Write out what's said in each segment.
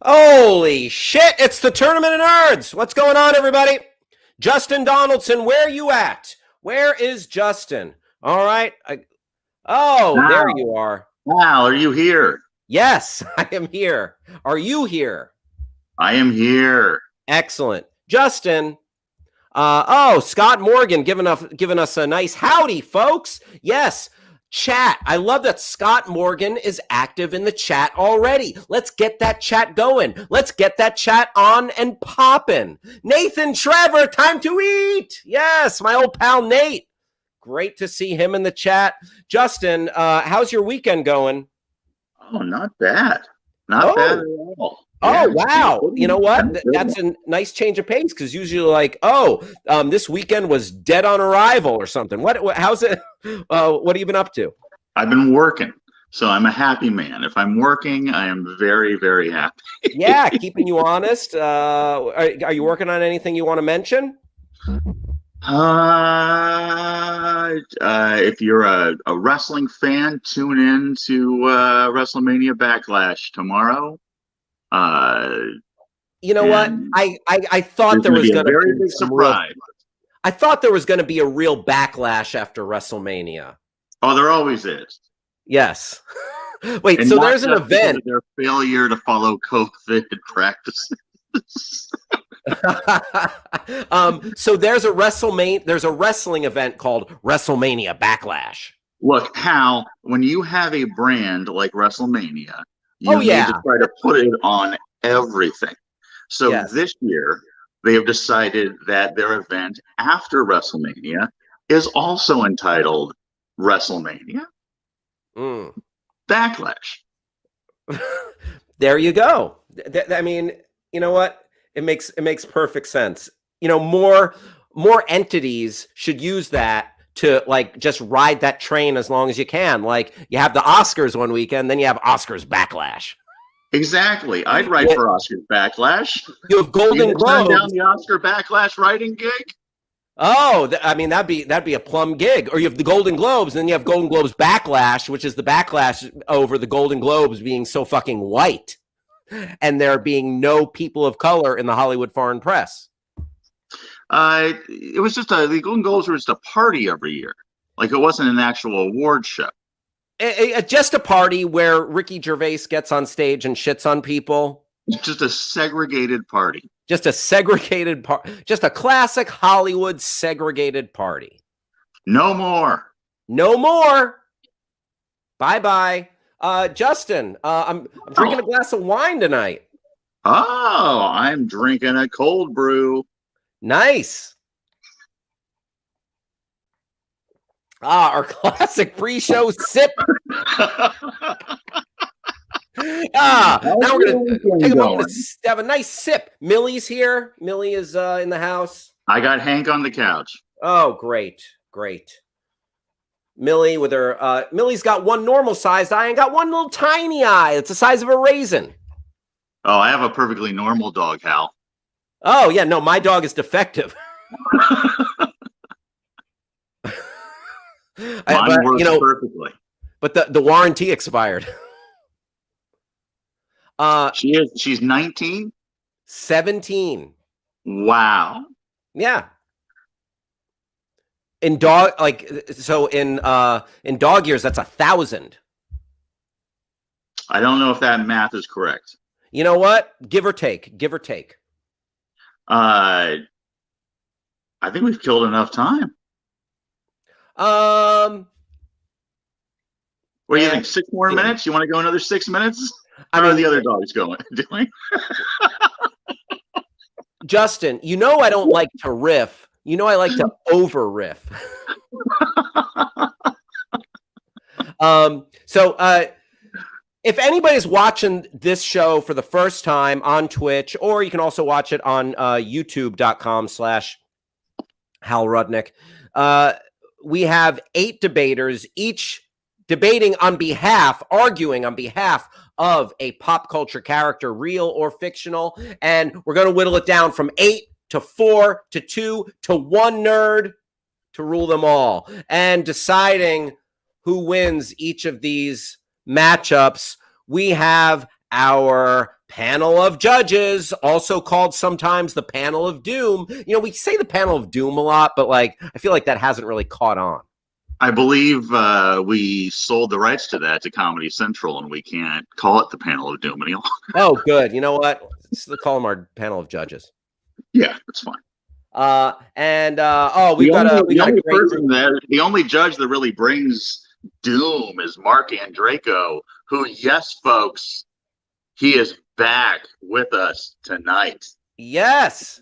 Holy shit, it's the Tournament of Nerds. What's going on, everybody? Justin Donaldson, where you at? Where is Justin? All right. There Wow. you are. Wow, are you here? Yes, I am here. Are you here? I am here. Excellent. Justin, Scott Morgan giving us a nice howdy, folks. Yes, chat. I love that Scott Morgan is active in the chat already. Let's get that chat going. Let's get that chat on and popping. Nathan Trevor, time to eat. Yes, my old pal Nate. Great to see him in the chat. Justin, how's your weekend going? Oh, not bad. Not bad at all. Oh, wow. You know what? That's a nice change of pace because usually like, this weekend was dead on arrival or something. How's it? What have you been up to? I've been working. So I'm a happy man. If I'm working, I am very, very happy. Yeah, keeping you honest. Are you working on anything you want to mention? If you're a wrestling fan, tune in to WrestleMania Backlash tomorrow. You know what? I thought there was going to be a very big surprise. I thought there was going to be a real backlash after WrestleMania. Oh, there always is. Yes. Wait, and so there's an event. Their failure to follow COVID practices. So there's a wrestling event called WrestleMania Backlash. Look, Hal, when you have a brand like WrestleMania, you need to try to put it on everything. So this year, they have decided that their event after WrestleMania is also entitled WrestleMania Backlash. There you go. I mean, you know what? It makes perfect sense. You know, more entities should use that to like just ride that train as long as you can. Like you have the Oscars one weekend, then you have Oscars Backlash. Exactly. I'd write for Oscars Backlash. You have Golden Globes. Turn down the Oscar Backlash writing gig. Oh, I mean that'd be a plum gig. Or you have the Golden Globes, and then you have Golden Globes Backlash, which is the backlash over the Golden Globes being so fucking white, and there being no people of color in the Hollywood foreign press. It was just the Golden Globes were just a party every year. Like it wasn't an actual award show. Just a party where Ricky Gervais gets on stage and shits on people. Just a segregated party. Just a segregated party. Just a classic Hollywood segregated party. No more. No more. Bye-bye. Justin, I'm drinking a glass of wine tonight. Oh, I'm drinking a cold brew. Nice. Our classic pre-show sip. Now we're going to take a moment to have a nice sip. Millie's here. Millie is in the house. I got Hank on the couch. Oh, great. Millie with her, Millie's got one normal-sized eye and got one little tiny eye. It's the size of a raisin. Oh, I have a perfectly normal dog, Hal. Oh, yeah, no, my dog is defective. Mine works perfectly. But the warranty expired. She's 19? 17. Wow. Yeah. In dog in dog years, that's 1,000. I don't know if that math is correct. You know what? Give or take. I think we've killed enough time. What do you think? 6 more minutes? You want to go another 6 minutes? How are the other dogs doing? Justin, you know I don't like to riff. You know I like to over riff. If anybody's watching this show for the first time on Twitch, or you can also watch it on youtube.com/Hal Rudnick, we have 8 debaters, each arguing on behalf of a pop culture character, real or fictional. And we're going to whittle it down from 8 to 4 to 2 to 1 nerd to rule them all. And deciding who wins each of these matchups, we have our panel of judges, also called sometimes the panel of doom. We say the panel of doom a lot, but like I feel like that hasn't really caught on. I believe we sold the rights to that to Comedy Central, and we can't call it the panel of doom anymore. Oh, good. You know what? Let's call them our panel of judges. Yeah, that's fine. The only judge that really brings doom is Mark Andreyko, who, yes, folks, he is back with us tonight. Yes.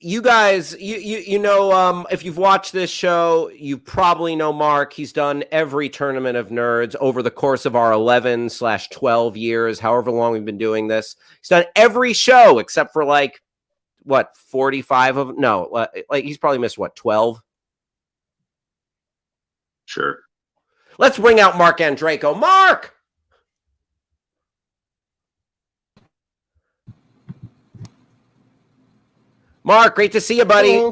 You guys, if you've watched this show, you probably know Mark. He's done every Tournament of Nerds over the course of our 11/12 years, however long we've been doing this. He's done every show except for 45 of no, he's probably missed 12. Sure. Let's bring out Mark Andreyko. Mark. Mark, great to see you, buddy.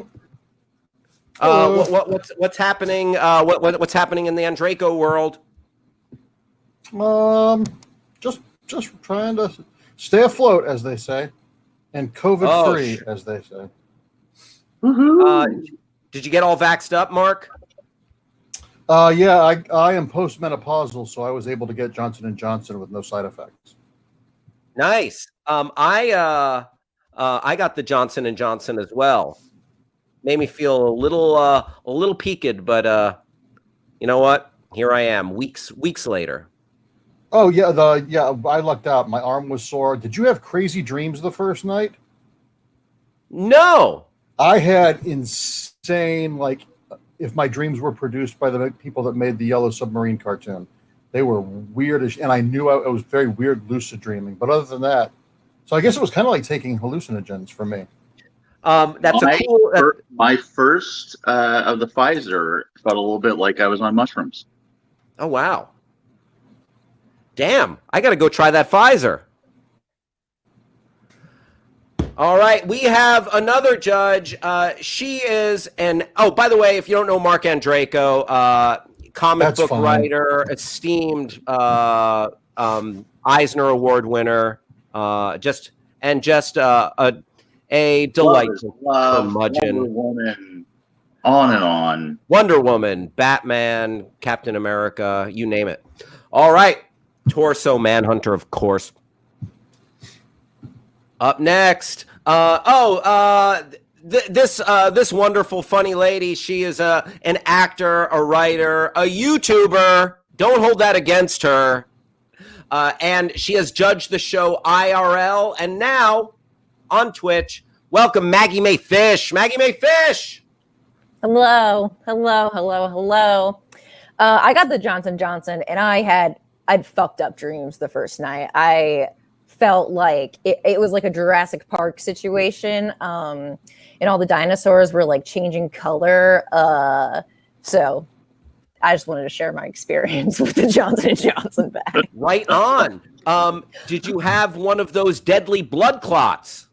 Hello. What's happening? What's happening in the Andreyko world? Just trying to stay afloat, as they say, and COVID-free, as they say. Did you get all vaxxed up, Mark? Yeah, I am postmenopausal, so I was able to get Johnson & Johnson with no side effects. Nice. I got the Johnson & Johnson as well. Made me feel a little peaked, but you know what? Here I am, weeks later. Oh yeah, I lucked out. My arm was sore. Did you have crazy dreams the first night? No. I had insane, if my dreams were produced by the people that made the Yellow Submarine cartoon. They were weird and I knew it was very weird lucid dreaming. But other than that, so I guess it was kind of like taking hallucinogens for me. My first of the Pfizer felt a little bit like I was on mushrooms. Oh, wow. Damn, I got to go try that Pfizer. All right, we have another judge. She is by the way, if you don't know Mark Andreyko, comic book writer, esteemed Eisner Award winner, just a delightful curmudgeon. Wonder Woman, on and on. Wonder Woman, Batman, Captain America, you name it. All right, Torso Manhunter, of course. Up next, this wonderful, funny lady. She is an actor, a writer, a YouTuber. Don't hold that against her. And she has judged the show IRL, and now on Twitch. Welcome, Maggie Mae Fish. Maggie Mae Fish. Hello. I got the Johnson & Johnson, and I'd fucked up dreams the first night. I felt like it was like a Jurassic Park situation, and all the dinosaurs were changing color. So I just wanted to share my experience with the Johnson & Johnson bag. Right on. Did you have one of those deadly blood clots?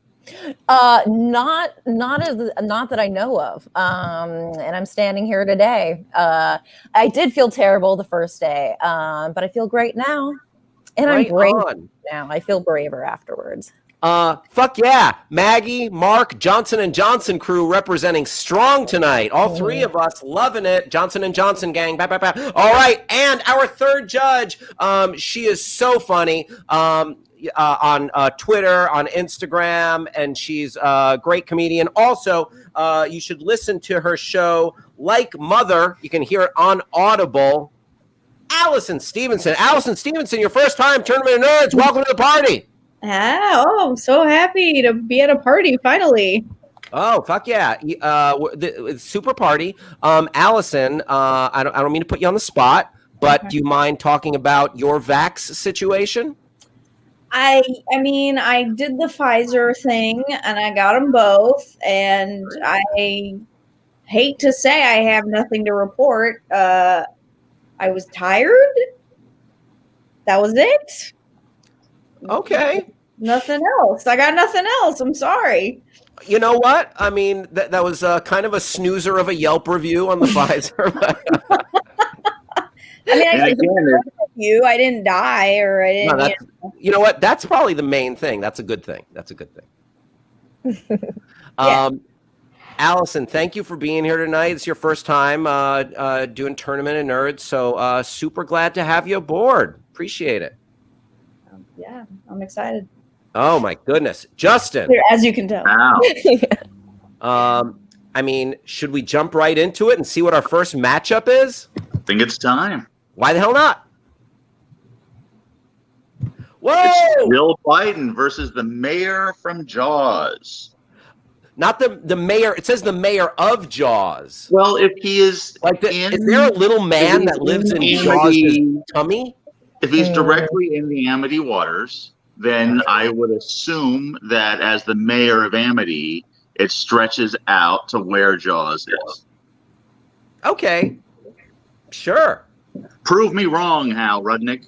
Not that I know of. And I'm standing here today. I did feel terrible the first day, but I feel great now. And right, I'm brave now. I feel braver afterwards. Fuck yeah. Maggie, Mark, Johnson & Johnson crew representing strong tonight. All three of us loving it. Johnson & Johnson gang. Bah, bah, bah. All right. And our third judge, she is so funny. On Twitter, on Instagram, and she's a great comedian. Also, you should listen to her show, Like Mother. You can hear it on Audible. Allison Stevenson. Allison Stevenson, your first time Tournament of Nerds. Welcome to the party. I'm so happy to be at a party finally. Oh, fuck yeah. Super party. Allison, I don't mean to put you on the spot, but do you mind talking about your vax situation? I mean, I did the Pfizer thing and I got them both, and I hate to say I have nothing to report. I was tired. That was it. Okay. Nothing else. I got nothing else. I'm sorry. You know what? I mean, that was kind of a snoozer of a Yelp review on the Pfizer. I mean, I again, I didn't die, or I didn't. No, you know what? That's probably the main thing. That's a good thing. That's a good thing. Yeah. Allison, thank you for being here tonight. It's your first time doing Tournament of Nerds, so super glad to have you aboard. Appreciate it. Yeah, I'm excited. Oh my goodness, Justin! As you can tell. wow. I mean, should we jump right into it and see what our first matchup is? I think it's time. Why the hell not? Whoa! It's Jill Biden versus the mayor from Jaws. Not the mayor. It says the mayor of Jaws. Well, if he is Like, is there a little man that lives in Jaws' tummy? If he's directly in the Amity waters, then I would assume that as the mayor of Amity, it stretches out to where Jaws is. Okay, sure. Prove me wrong, Hal Rudnick.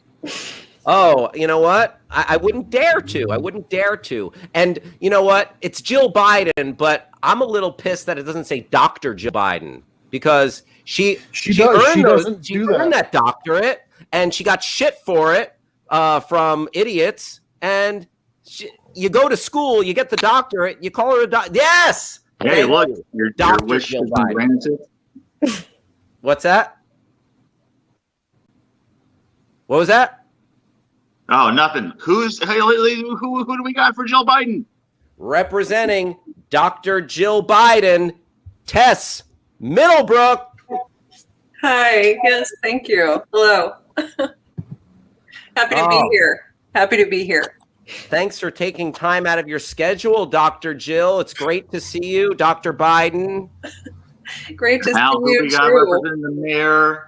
Oh, you know what? I wouldn't dare to. I wouldn't dare to. And you know what? It's Jill Biden, but I'm a little pissed that it doesn't say Dr. Jill Biden, because she doesn't do earned that doctorate, and she got shit for it from idiots. And you go to school, you get the doctorate, you call her a doctor. Yes. Hey, look, your wish Jill has been granted. What's that? What was that? Oh, nothing. Who do we got for Jill Biden? Representing Dr. Jill Biden, Tess Middlebrook. Hi. Yes, thank you. Hello. Happy to be here. Happy to be here. Thanks for taking time out of your schedule, Dr. Jill. It's great to see you, Dr. Biden. Great to Now, see who you we got too. representing the mayor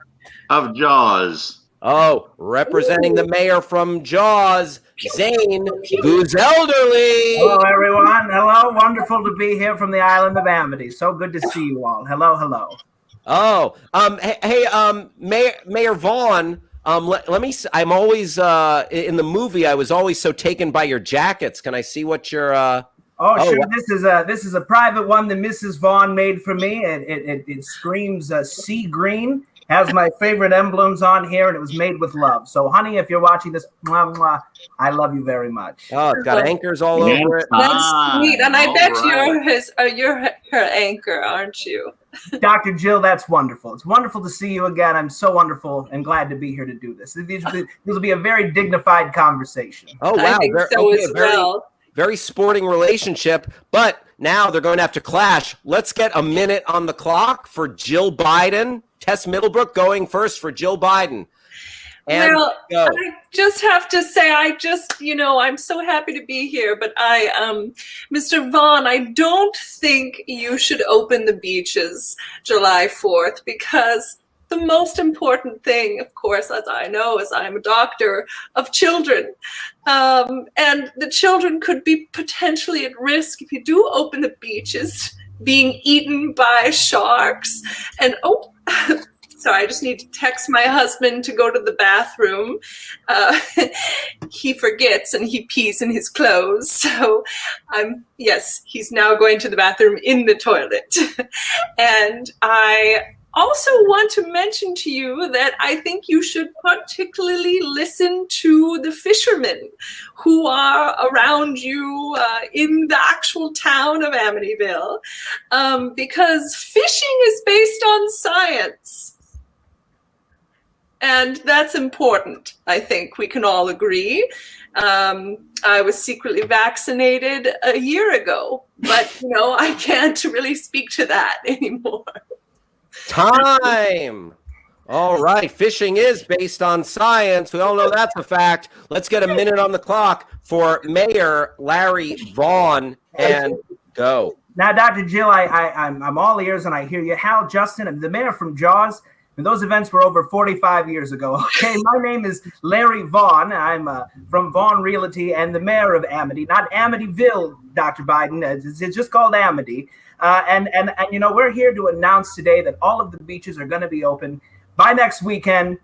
of Jaws? Oh, representing the mayor from Jaws, Zane Gooselderly. Hello, everyone. Hello. Wonderful to be here from the island of Amity. So good to see you all. Hello, hello. Oh, hey, Mayor Vaughn. Let me. I'm always in the movie. I was always so taken by your jackets. Can I see what your? Oh, sure. This is a private one that Mrs. Vaughn made for me. It screams sea green. Has my favorite emblems on here, and it was made with love. So, honey, if you're watching this, mwah, mwah, I love you very much. Oh, it's got anchors all over it. That's sweet, and I All bet right. you're her anchor, aren't you? Dr. Jill, that's wonderful. It's wonderful to see you again. I'm so wonderful and glad to be here to do this. This will be a very dignified conversation. Oh wow, I think so as well. Very sporting relationship, but now they're going to have to clash. Let's get a minute on the clock for Jill Biden. Tess Middlebrook going first for Jill Biden. And well, go. I just have to say, I'm so happy to be here, but Mr. Vaughn, I don't think you should open the beaches July 4th, because the most important thing, of course, as I know, is I'm a doctor of children. And the children could be potentially at risk if you do open the beaches, being eaten by sharks. And sorry, I just need to text my husband to go to the bathroom. He forgets and he pees in his clothes. So he's now going to the bathroom in the toilet. And I also want to mention to you that I think you should particularly listen to the fishermen who are around you in the actual town of Amityville, because fishing is based on science. And that's important. I think we can all agree. I was secretly vaccinated a year ago, but I can't really speak to that anymore. Time. All right. Fishing is based on science. We all know that's a fact. Let's get a minute on the clock for Mayor Larry Vaughn, and go. Now, Dr. Jill, I'm all ears and I hear you. Hal, Justin, the mayor from Jaws. And those events were over 45 years ago. Okay, my name is Larry Vaughn. I'm from Vaughn Realty and the mayor of Amity, not Amityville, Dr. Biden. It's just called Amity. And we're here to announce today that all of the beaches are going to be open by next weekend.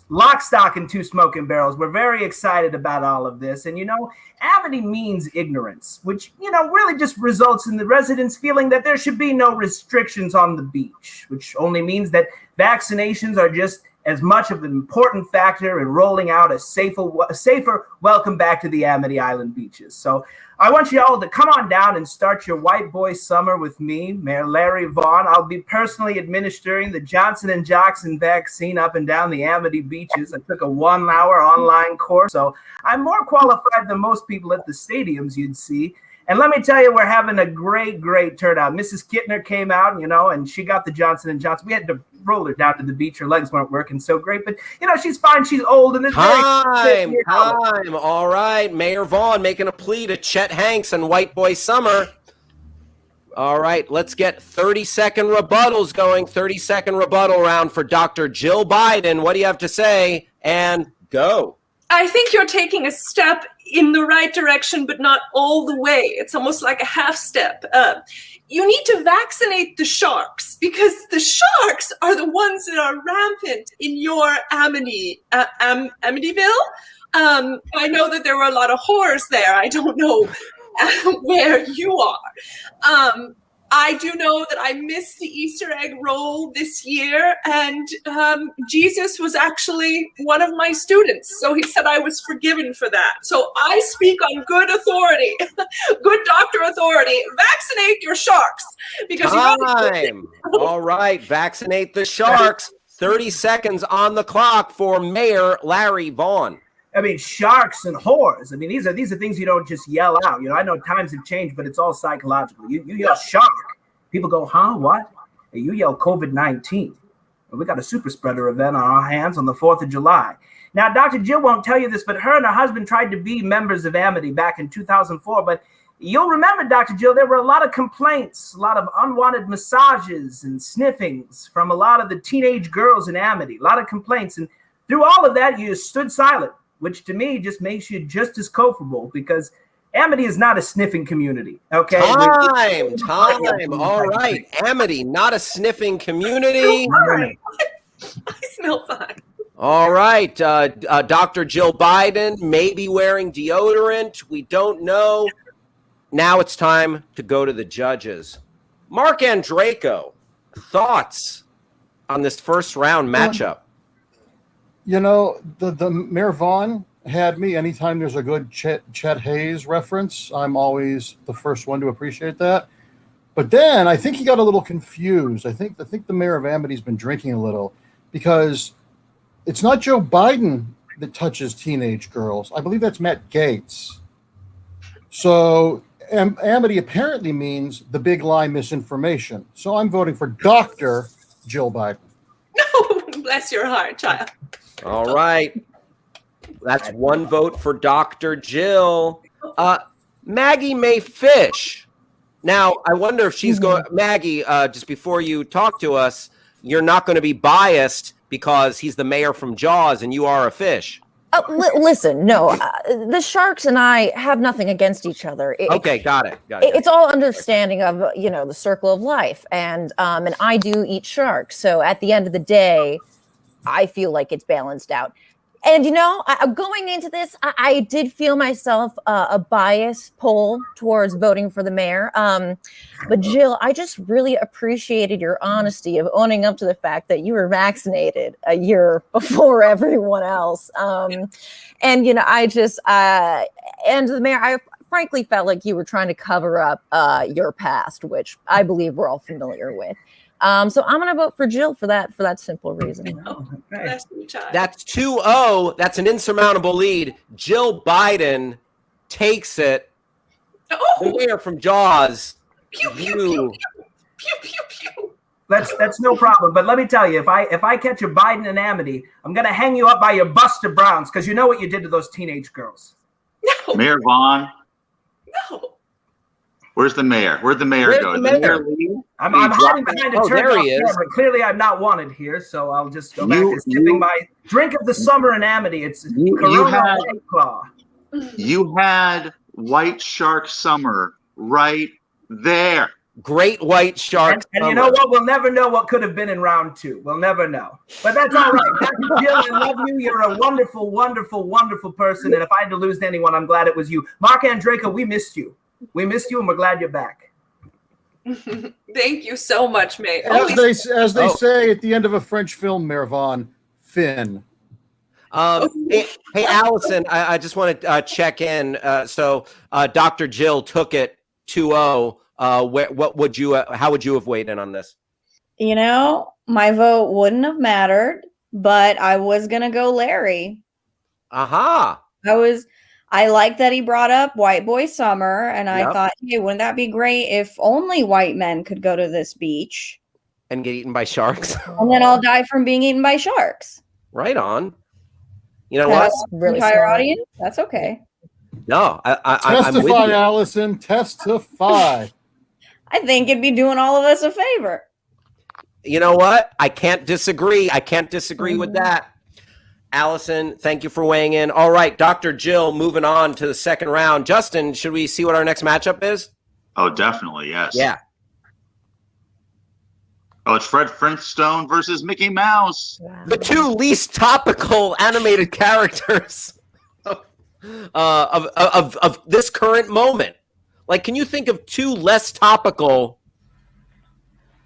Lock, stock, and two smoking barrels. We're very excited about all of this. And, Amity means ignorance, which, really just results in the residents feeling that there should be no restrictions on the beach, which only means that vaccinations are just as much of an important factor in rolling out a safer welcome back to the Amity Island beaches. So I want you all to come on down and start your white boy summer with me, Mayor Larry Vaughn. I'll be personally administering the Johnson & Johnson vaccine up and down the Amity beaches. I took a 1-hour online course, so I'm more qualified than most people at the stadiums you'd see. And let me tell you, we're having a great turnout. Mrs. Kittner came out, and she got the Johnson & Johnson. We had to roll her down to the beach. Her legs weren't working so great, but, she's fine. She's old. And Time. All right. Mayor Vaughn making a plea to Chet Hanks and White Boy Summer. All right. Let's get 30-second rebuttals going. 30-second rebuttal round for Dr. Jill Biden. What do you have to say? And go. I think you're taking a step in the right direction, but not all the way. It's almost like a half step. You need to vaccinate the sharks, because the sharks are the ones that are rampant in your Amityville. I know that there were a lot of whores there. I don't know where you are. I do know that I missed the Easter egg roll this year, and Jesus was actually one of my students, so he said I was forgiven for that. So I speak on good authority, good doctor authority. Vaccinate your sharks, because time. All right, vaccinate the sharks. 30 seconds on the clock for Mayor Larry Vaughn. I mean, sharks and whores. I mean, these are things you don't just yell out. I know times have changed, but it's all psychological. You yell shark, people go, huh, what? And you yell COVID-19. We got a super spreader event on our hands on the 4th of July. Now, Dr. Jill won't tell you this, but her and her husband tried to be members of Amity back in 2004. But you'll remember, Dr. Jill, there were a lot of complaints, a lot of unwanted massages and sniffings from a lot of the teenage girls in Amity, a lot of complaints. And through all of that, you stood silent, which to me just makes you just as culpable, because Amity is not a sniffing community. Okay. Time. All right. Amity, not a sniffing community. I smell fine. All right. Dr. Jill Biden may be wearing deodorant. We don't know. Now it's time to go to the judges. Mark Andreyko, thoughts on this first round matchup? The Mayor Vaughn had me. Anytime there's a good Chet Hayes reference, I'm always the first one to appreciate that. But then I think he got a little confused. I think the mayor of Amity's been drinking a little, because it's not Joe Biden that touches teenage girls. I believe that's Matt Gaetz. So Amity apparently means the big lie misinformation. So I'm voting for Dr. Jill Biden. No, bless your heart, child. All right. That's one vote for Dr. Jill. Maggie Mae Fish. Now, I wonder if she's going... Maggie, just before you talk to us, you're not going to be biased because he's the mayor from Jaws and you are a fish. Listen, no. The sharks and I have nothing against each other. Okay, got it. It's all understanding of, the circle of life. And I do eat sharks. So at the end of the day, I feel like it's balanced out. And, going into this, I did feel myself a bias pull towards voting for the mayor. But Jill, I just really appreciated your honesty of owning up to the fact that you were vaccinated a year before everyone else. And the mayor, I frankly felt like you were trying to cover up your past, which I believe we're all familiar with. So I'm going to vote for Jill for that simple reason. That's 2-0. That's an insurmountable lead. Jill Biden takes it. The mayor from Jaws. Pew, pew, pew, pew, pew, pew. That's no problem. But let me tell you, if I catch a Biden and Amity, I'm going to hang you up by your Buster Browns, because you know what you did to those teenage girls. No. Mayor Vaughn. No. Where's the mayor? Where'd the mayor go? The mayor? I'm hiding behind a turnout camera. Clearly, I'm not wanted here, so I'll just go back to sipping my drink of the summer in Amity. It's Corona White Claw. You had White Shark Summer right there. Great White Shark and you know what? We'll never know what could have been in round 2. We'll never know. But that's all right. Dr. Jill, I love you. You're a wonderful, wonderful, wonderful person. And if I had to lose to anyone, I'm glad it was you. Mark Andreyko, we missed you. We missed you, and we're glad you're back. Thank you so much, mate. As they say at the end of a French film, Mayor Vaughn, Finn. Hey, Allison, I just want to check in. So Dr. Jill took it 2-0. What would you? How would you have weighed in on this? You know, my vote wouldn't have mattered, but I was gonna go Larry. Aha. I like that he brought up White Boy Summer, and I thought, hey, wouldn't that be great if only white men could go to this beach and get eaten by sharks, and then I'll die from being eaten by sharks? Right on. You know what? Really entire audience. That's okay. No, testify, I'm with you. Allison. Testify. I think it'd be doing all of us a favor. You know what? I can't disagree. With that. Allison, thank you for weighing in. All right, Dr. Jill, moving on to the second round. Justin, should we see what our next matchup is? Oh, definitely, yes. Yeah. Oh, it's Fred Flintstone versus Mickey Mouse. The two least topical animated characters of this current moment. Like, can you think of two less topical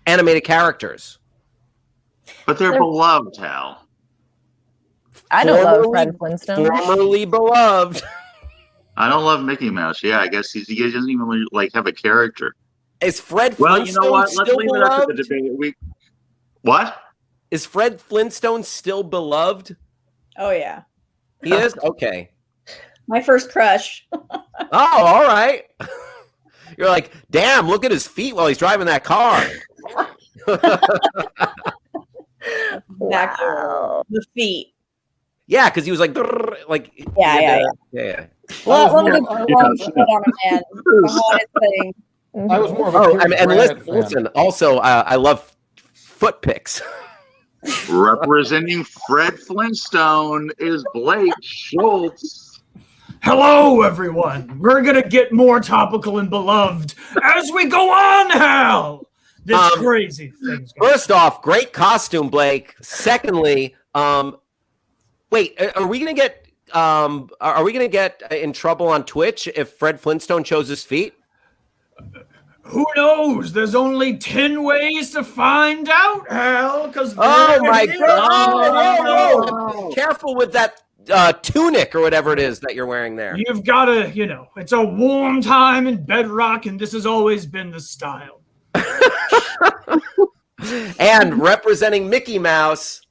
animated characters? But they're beloved, Hal. I don't love Fred Flintstone. Formerly beloved. I don't love Mickey Mouse. Yeah, I guess he doesn't even have a character. Is Fred Flintstone you know what? still Let's leave beloved? it up to the debate. What? Is Fred Flintstone still beloved? Oh, yeah. He is? Okay. My first crush. Oh, all right. You're like, damn, look at his feet while he's driving that car. Wow. The feet. Yeah, because he was like. Yeah. Well, let me put on a man. The hottest thing. I was more of a and listen, also, I love foot pics. Representing Fred Flintstone is Blake Schultz. Hello, everyone. We're going to get more topical and beloved as we go on, Hal. This crazy thing's First off, great costume, Blake. Secondly, wait, are we going to get in trouble on Twitch if Fred Flintstone shows his feet? Who knows? There's only 10 ways to find out, Hal. Oh my God! Whoa. Careful with that tunic or whatever it is that you're wearing there. You've got to, it's a warm time in Bedrock, and this has always been the style. And representing Mickey Mouse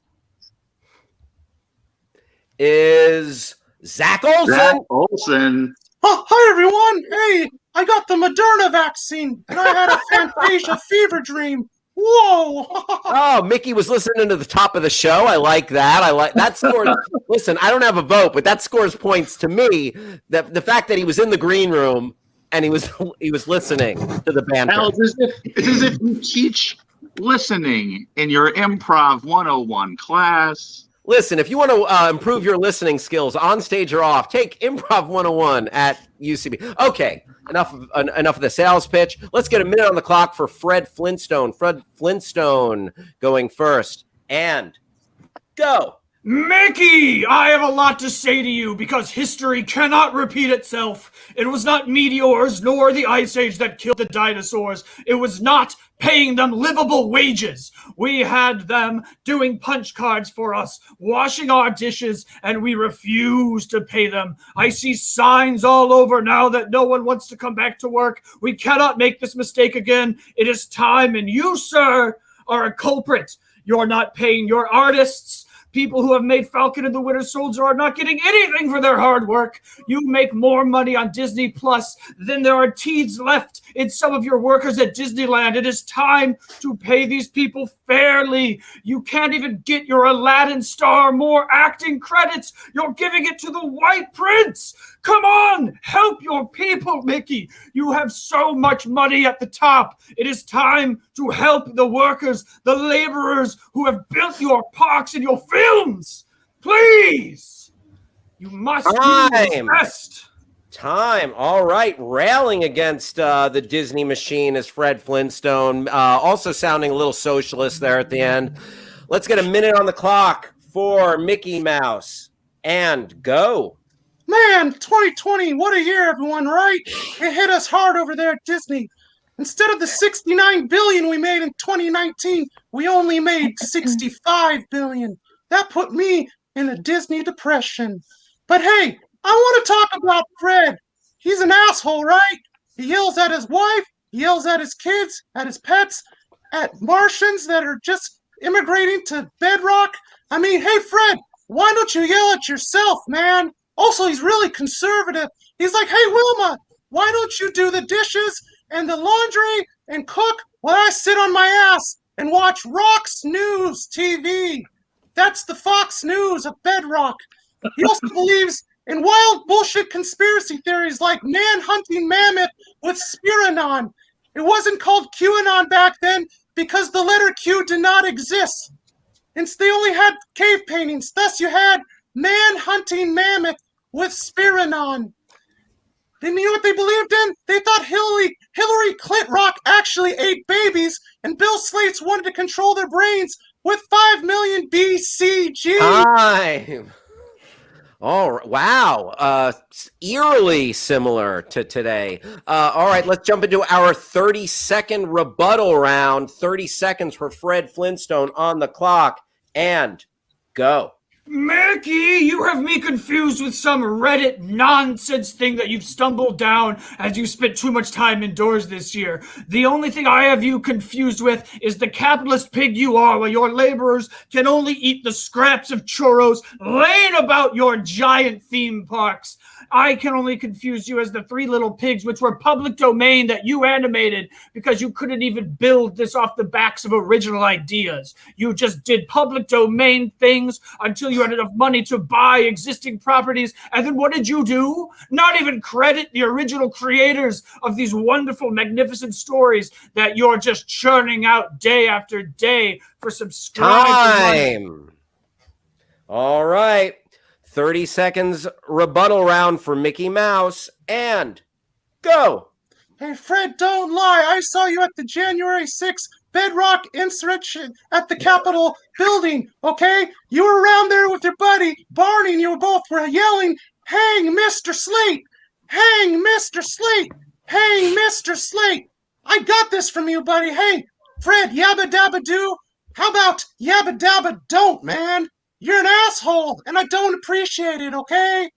is Zach Olsen. Oh, hi, everyone. Hey, I got the Moderna vaccine, and I had a Fantasia fever dream. Whoa! Oh, Mickey was listening to the top of the show. I like that. That scores. Listen, I don't have a vote, but that scores points to me. The fact that he was in the green room and he was listening to the banter. Hal, it's as if you teach listening in your Improv 101 class. Listen, if you want to improve your listening skills on stage or off, take Improv 101 at UCB. Okay, enough of the sales pitch. Let's get a minute on the clock for Fred Flintstone. Fred Flintstone going first. And go. Mickey, I have a lot to say to you because history cannot repeat itself. It was not meteors nor the Ice Age that killed the dinosaurs. It was not paying them livable wages. We had them doing punch cards for us, washing our dishes, and we refused to pay them. I see signs all over now that no one wants to come back to work. We cannot make this mistake again. It is time, and you, sir, are a culprit. You're not paying your artists. People who have made Falcon and the Winter Soldier are not getting anything for their hard work. You make more money on Disney Plus than there are teens left in some of your workers at Disneyland. It is time to pay these people fairly. You can't even get your Aladdin star more acting credits. You're giving it to the White Prince. Come on, help your people, Mickey. You have so much money at the top. It is time to help the workers, the laborers who have built your parks and your films. Please, you must do your best. Time. All right. Railing against the Disney machine is Fred Flintstone. Also sounding a little socialist there at the end. Let's get a minute on the clock for Mickey Mouse. And go. Man, 2020, what a year, everyone, right? It hit us hard over there at Disney. Instead of the $69 billion we made in 2019, we only made $65 billion. That put me in a Disney depression. But hey, I want to talk about Fred. He's an asshole, right? He yells at his wife, he yells at his kids, at his pets, at Martians that are just immigrating to Bedrock. I mean, hey, Fred, why don't you yell at yourself, man? Also, he's really conservative. He's like, hey, Wilma, why don't you do the dishes and the laundry and cook while I sit on my ass and watch Rox News TV? That's the Fox News of Bedrock. He also believes in wild bullshit conspiracy theories like man-hunting mammoth with Spiranon. It wasn't called QAnon back then because the letter Q did not exist. And they only had cave paintings. Thus you had man-hunting mammoth with Spiranon. Then you know what they believed in? They thought Hillary Clinton actually ate babies, and Bill Slates wanted to control their brains with 5 million BCG. Time. Oh, wow. Eerily similar to today. All right, let's jump into our 30-second rebuttal round. 30 seconds for Fred Flintstone on the clock, and go. Mickey, you have me confused with some Reddit nonsense thing that you've stumbled down as you spent too much time indoors this year. The only thing I have you confused with is the capitalist pig you are, where your laborers can only eat the scraps of churros laying about your giant theme parks. I can only confuse you as the Three Little Pigs, which were public domain that you animated because you couldn't even build this off the backs of original ideas. You just did public domain things until you had enough money to buy existing properties. And then what did you do? Not even credit the original creators of these wonderful, magnificent stories that you're just churning out day after day for subscribers. Time. All right. 30 seconds rebuttal round for Mickey Mouse, and go. Hey, Fred, don't lie. I saw you at the January 6th Bedrock insurrection at the Capitol building, okay? You were around there with your buddy, Barney, and you both were yelling, hang Mr. Slate! Hang Mr. Slate! Hang Mr. Slate! I got this from you, buddy. Hey, Fred, yabba dabba do? How about yabba dabba don't, man? You're an asshole, and I don't appreciate it, okay?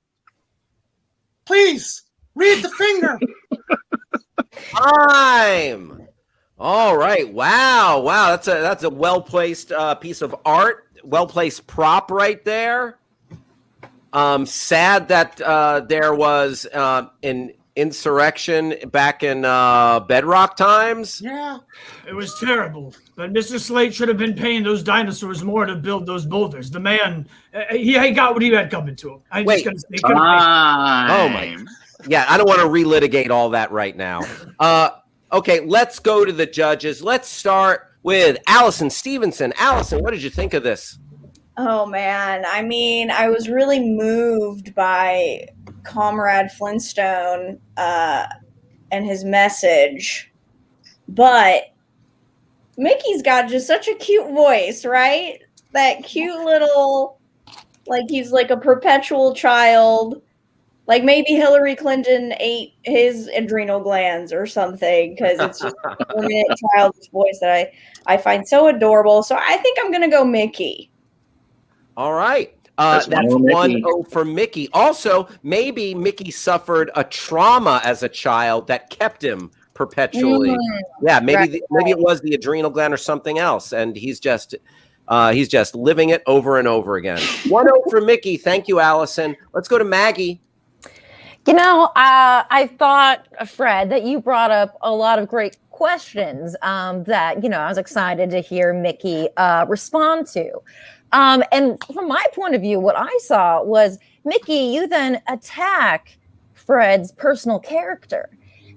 Please, read the finger. Time. All right. Wow. That's a well-placed piece of art. Well-placed prop right there. Sad that there was an insurrection back in Bedrock times. Yeah. It was terrible. But Mr. Slate should have been paying those dinosaurs more to build those boulders. The man, he got what he had coming to him. I'm just gonna say. Oh my. Yeah, I don't want to relitigate all that right now. Okay, let's go to the judges. Let's start with Allison Stevenson. Allison, what did you think of this? Oh, man. I mean, I was really moved by Comrade Flintstone and his message. But Mickey's got just such a cute voice, right? That cute little, like he's like a perpetual child. Like maybe Hillary Clinton ate his adrenal glands or something, because it's just a 4-minute child's voice that I find so adorable. So I think I'm going to go Mickey. All right. That's 1-0 for Mickey. Also, maybe Mickey suffered a trauma as a child that kept him perpetually. Yeah, maybe maybe it was the adrenal gland or something else, and he's just living it over and over again. 1-0 for Mickey. Thank you, Allison. Let's go to Maggie. You know, I thought, Fred, that you brought up a lot of great questions that, you know, I was excited to hear Mickey respond to. And from my point of view, what I saw was, Mickey, you then attack Fred's personal character.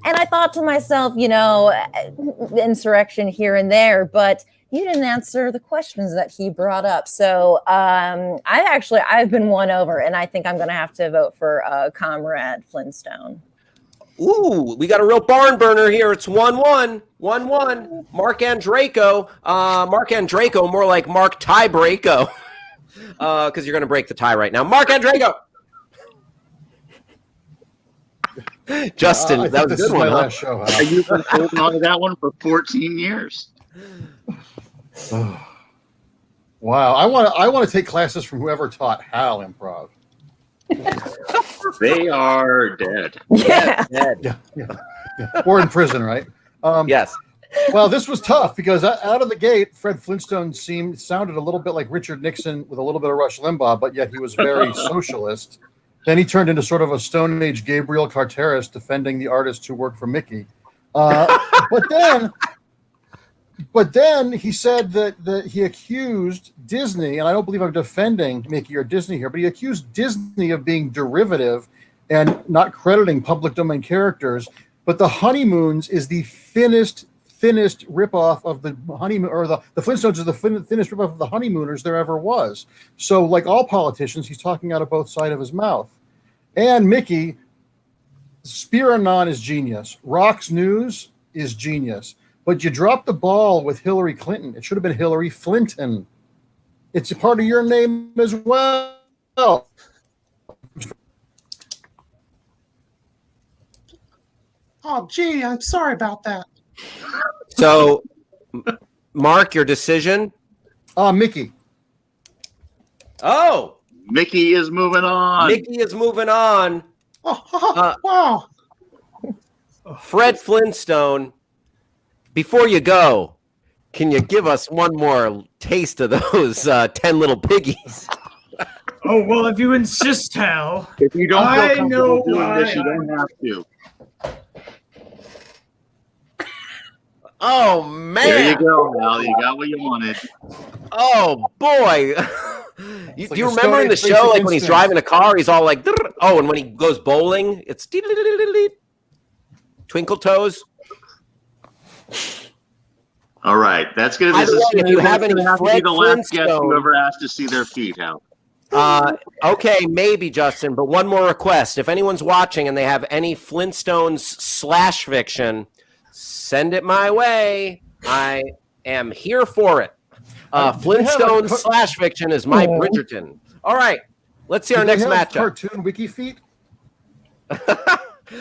And I thought to myself, you know, insurrection here and there, but you didn't answer the questions that he brought up. So I've been won over, and I think I'm going to have to vote for Comrade Flintstone. Ooh, we got a real barn burner here. It's 1-1. 1-1. Mark Andraco, more like Mark Tie-Breako, because you're going to break the tie right now. Mark Andraco. Justin, that was a good one. Last show, huh? You've been holding on to that one for 14 years. Wow, I want to take classes from whoever taught Hal improv. They are dead. Yeah. Dead. Yeah. Or in prison, right? Yes. Well, this was tough because out of the gate, Fred Flintstone sounded a little bit like Richard Nixon with a little bit of Rush Limbaugh, but yet he was very socialist. Then he turned into sort of a Stone Age Gabriel Carteris defending the artists who worked for Mickey. But then he said that he accused Disney, and I don't believe I'm defending Mickey or Disney here, but he accused Disney of being derivative and not crediting public domain characters. But the Honeymoons is the thinnest ripoff of the Honeymoon, or the Flintstones is the thinnest ripoff of the Honeymooners there ever was. So, like all politicians, he's talking out of both sides of his mouth. And Mickey, Spear and Non is genius. Rock's News is genius. But you dropped the ball with Hillary Clinton. It should have been Hillary Flinton. It's a part of your name as well. Oh, gee, I'm sorry about that. So, Mark, your decision? Mickey. Oh, Mickey is moving on. Mickey is moving on. Wow. Fred Flintstone, before you go, can you give us one more taste of those 10 little piggies? Oh, well, if you insist, Hal. If you don't I feel know comfortable doing why this, you don't have to. Oh, man. There you go, Hal. You got what you wanted. Oh, boy. Do you remember in the show, like when he's driving a car, he's all like, oh, and when he goes bowling, it's Twinkle Toes. All right, that's gonna. By the way, if you have any have to be Fred the last guest Flintstone- whoever asked to see their feet, Hal. Okay, maybe, Justin, but one more request. If anyone's watching and they have any Flintstones slash fiction, send it my way. I am here for it. Flintstones slash fiction is my Bridgerton. All right, let's see our next matchup. Cartoon wiki feet?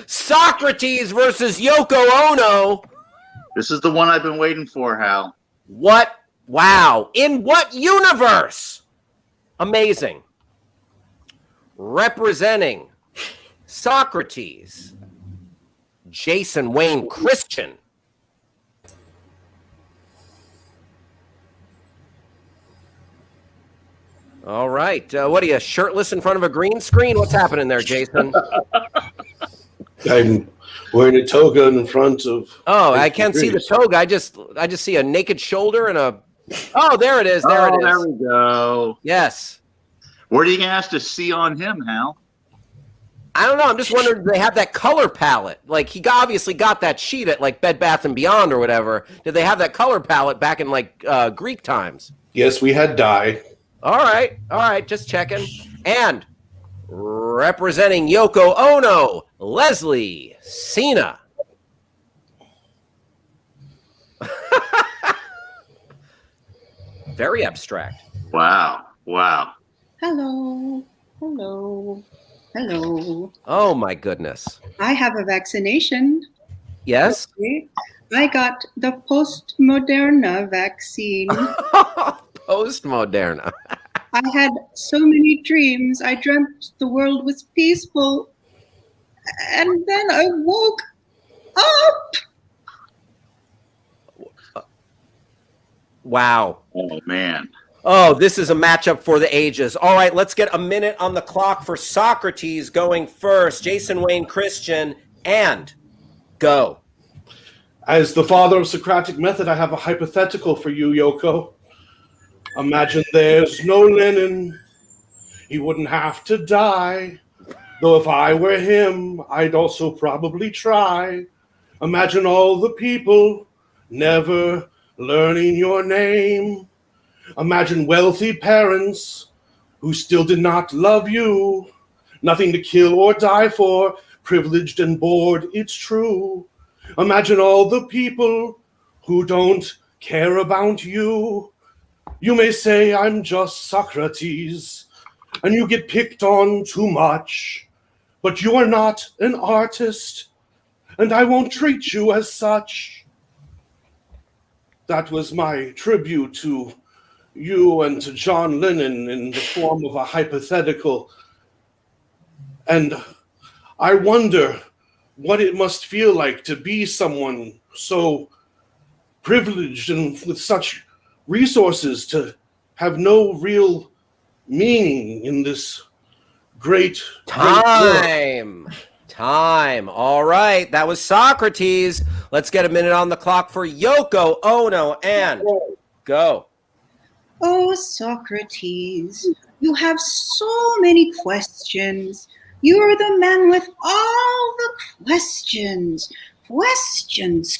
Socrates versus Yoko Ono. This is the one I've been waiting for, Hal. What? Wow. In what universe? Amazing. Representing Socrates, Jason Wayne Christian. All right. What are you, shirtless in front of a green screen? What's happening there, Jason? I'm wearing a toga in front of. Oh, I can't see the toga. I just see a naked shoulder and a. Oh, there it is. There it is. There we go. Yes. What are you gonna ask to see on him, Hal? I don't know. I'm just wondering, do they have that color palette? Like, he obviously got that sheet at, like, Bed Bath & Beyond or whatever. Did they have that color palette back in, like, Greek times? Yes, we had dye. All right. Just checking. And representing Yoko Ono, Leslie Cena. Very abstract. Wow. Hello. Oh, my goodness. I have a vaccination. Yes? Okay. I got the post-Moderna vaccine. Post-Moderna. I had so many dreams. I dreamt the world was peaceful. And then I woke up. Wow. Oh, man. Oh, this is a matchup for the ages. All right, let's get a minute on the clock for Socrates going first. Jason Wayne Christian, and go. As the father of Socratic method, I have a hypothetical for you, Yoko. Imagine there's no Lenin. He wouldn't have to die. Though if I were him, I'd also probably try. Imagine all the people never learning your name. Imagine wealthy parents who still did not love you. Nothing to kill or die for, privileged and bored, it's true. Imagine all the people who don't care about you. You may say I'm just Socrates, and you get picked on too much, but you are not an artist, and I won't treat you as such. That was my tribute to you and to John Lennon in the form of a hypothetical. And I wonder what it must feel like to be someone so privileged and with such resources to have no real meaning in this great time. All right, that was Socrates. Let's get a minute on the clock for Yoko Ono and go. Oh, Socrates, you have so many questions. You are the man with all the questions. Questions.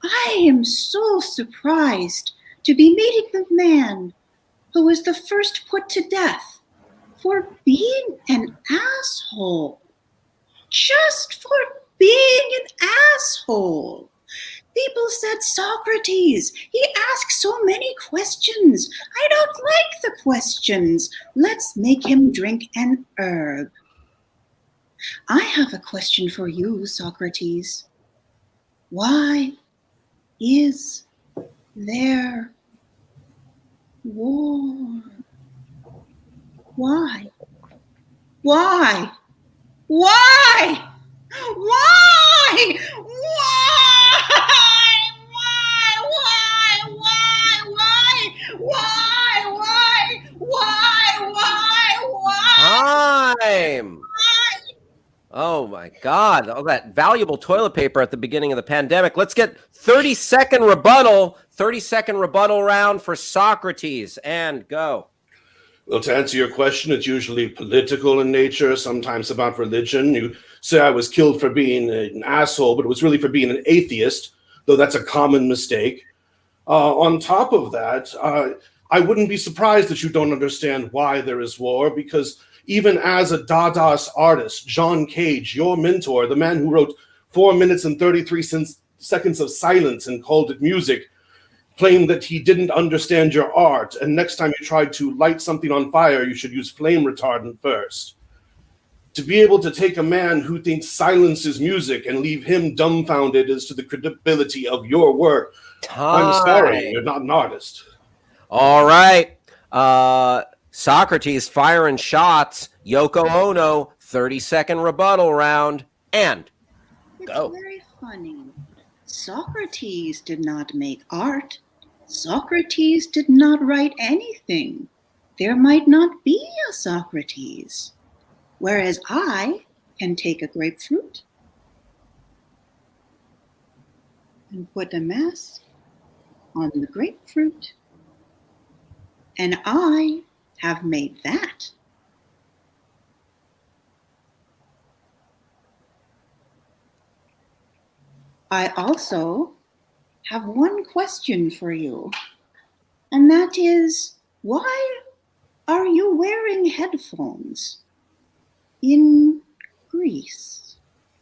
I am so surprised to be meeting the man who was the first put to death for being an asshole. Just for being an asshole. People said, Socrates, he asks so many questions. I don't like the questions. Let's make him drink an herb. I have a question for you, Socrates. Why is there war? Why? Why? Why? Why? Time. Oh my God. All that valuable toilet paper at the beginning of the pandemic. Let's get 30-second rebuttal. 30-second rebuttal round for Socrates and go. Well, to answer your question, it's usually political in nature, sometimes about religion. You say I was killed for being an asshole, but it was really for being an atheist, though that's a common mistake. On top of that, I wouldn't be surprised that you don't understand why there is war, because even as a Dadaist artist, John Cage, your mentor, the man who wrote 4 minutes and 33 seconds of silence and called it music, claimed that he didn't understand your art, and next time you tried to light something on fire, you should use flame retardant first. To be able to take a man who thinks silence is music and leave him dumbfounded as to the credibility of your work, I'm sorry, you're not an artist. All right. Socrates firing shots. Yoko Ono, 30-second rebuttal round, and go. It's very funny. Socrates did not make art. Socrates did not write anything. There might not be a Socrates. Whereas I can take a grapefruit and put a mask on the grapefruit. And I have made that. I also have one question for you, and that is, why are you wearing headphones in Greece?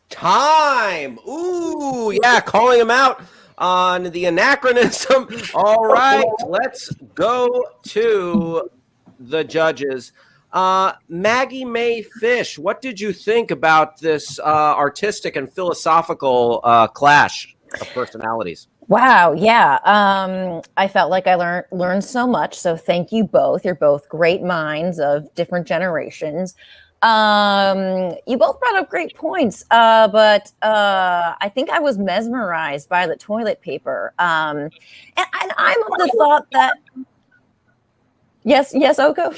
Time. Ooh, yeah, calling him out on the anachronism. All right, let's go to the judges. Maggie Mae Fish, what did you think about this artistic and philosophical clash of personalities? Wow, yeah. I felt like I learned so much. So thank you both. You're both great minds of different generations. You both brought up great points, but I think I was mesmerized by the toilet paper. And I'm of the thought that yes, Oko.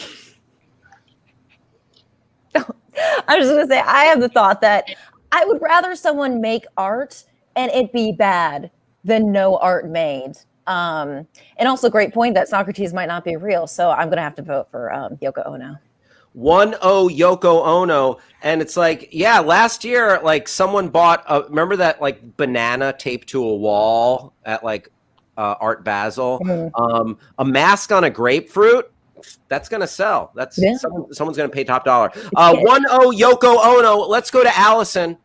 I was just gonna say I have the thought that I would rather someone make art and it be bad than no art made. And also great point that Socrates might not be real. So I'm gonna have to vote for Yoko Ono. 1-0 Yoko Ono. And it's like, yeah, last year, like someone bought remember that like banana taped to a wall at like Art Basel? Mm-hmm. A mask on a grapefruit. That's gonna sell. That's someone's gonna pay top dollar. 1-0 Yoko Ono. Let's go to Allison.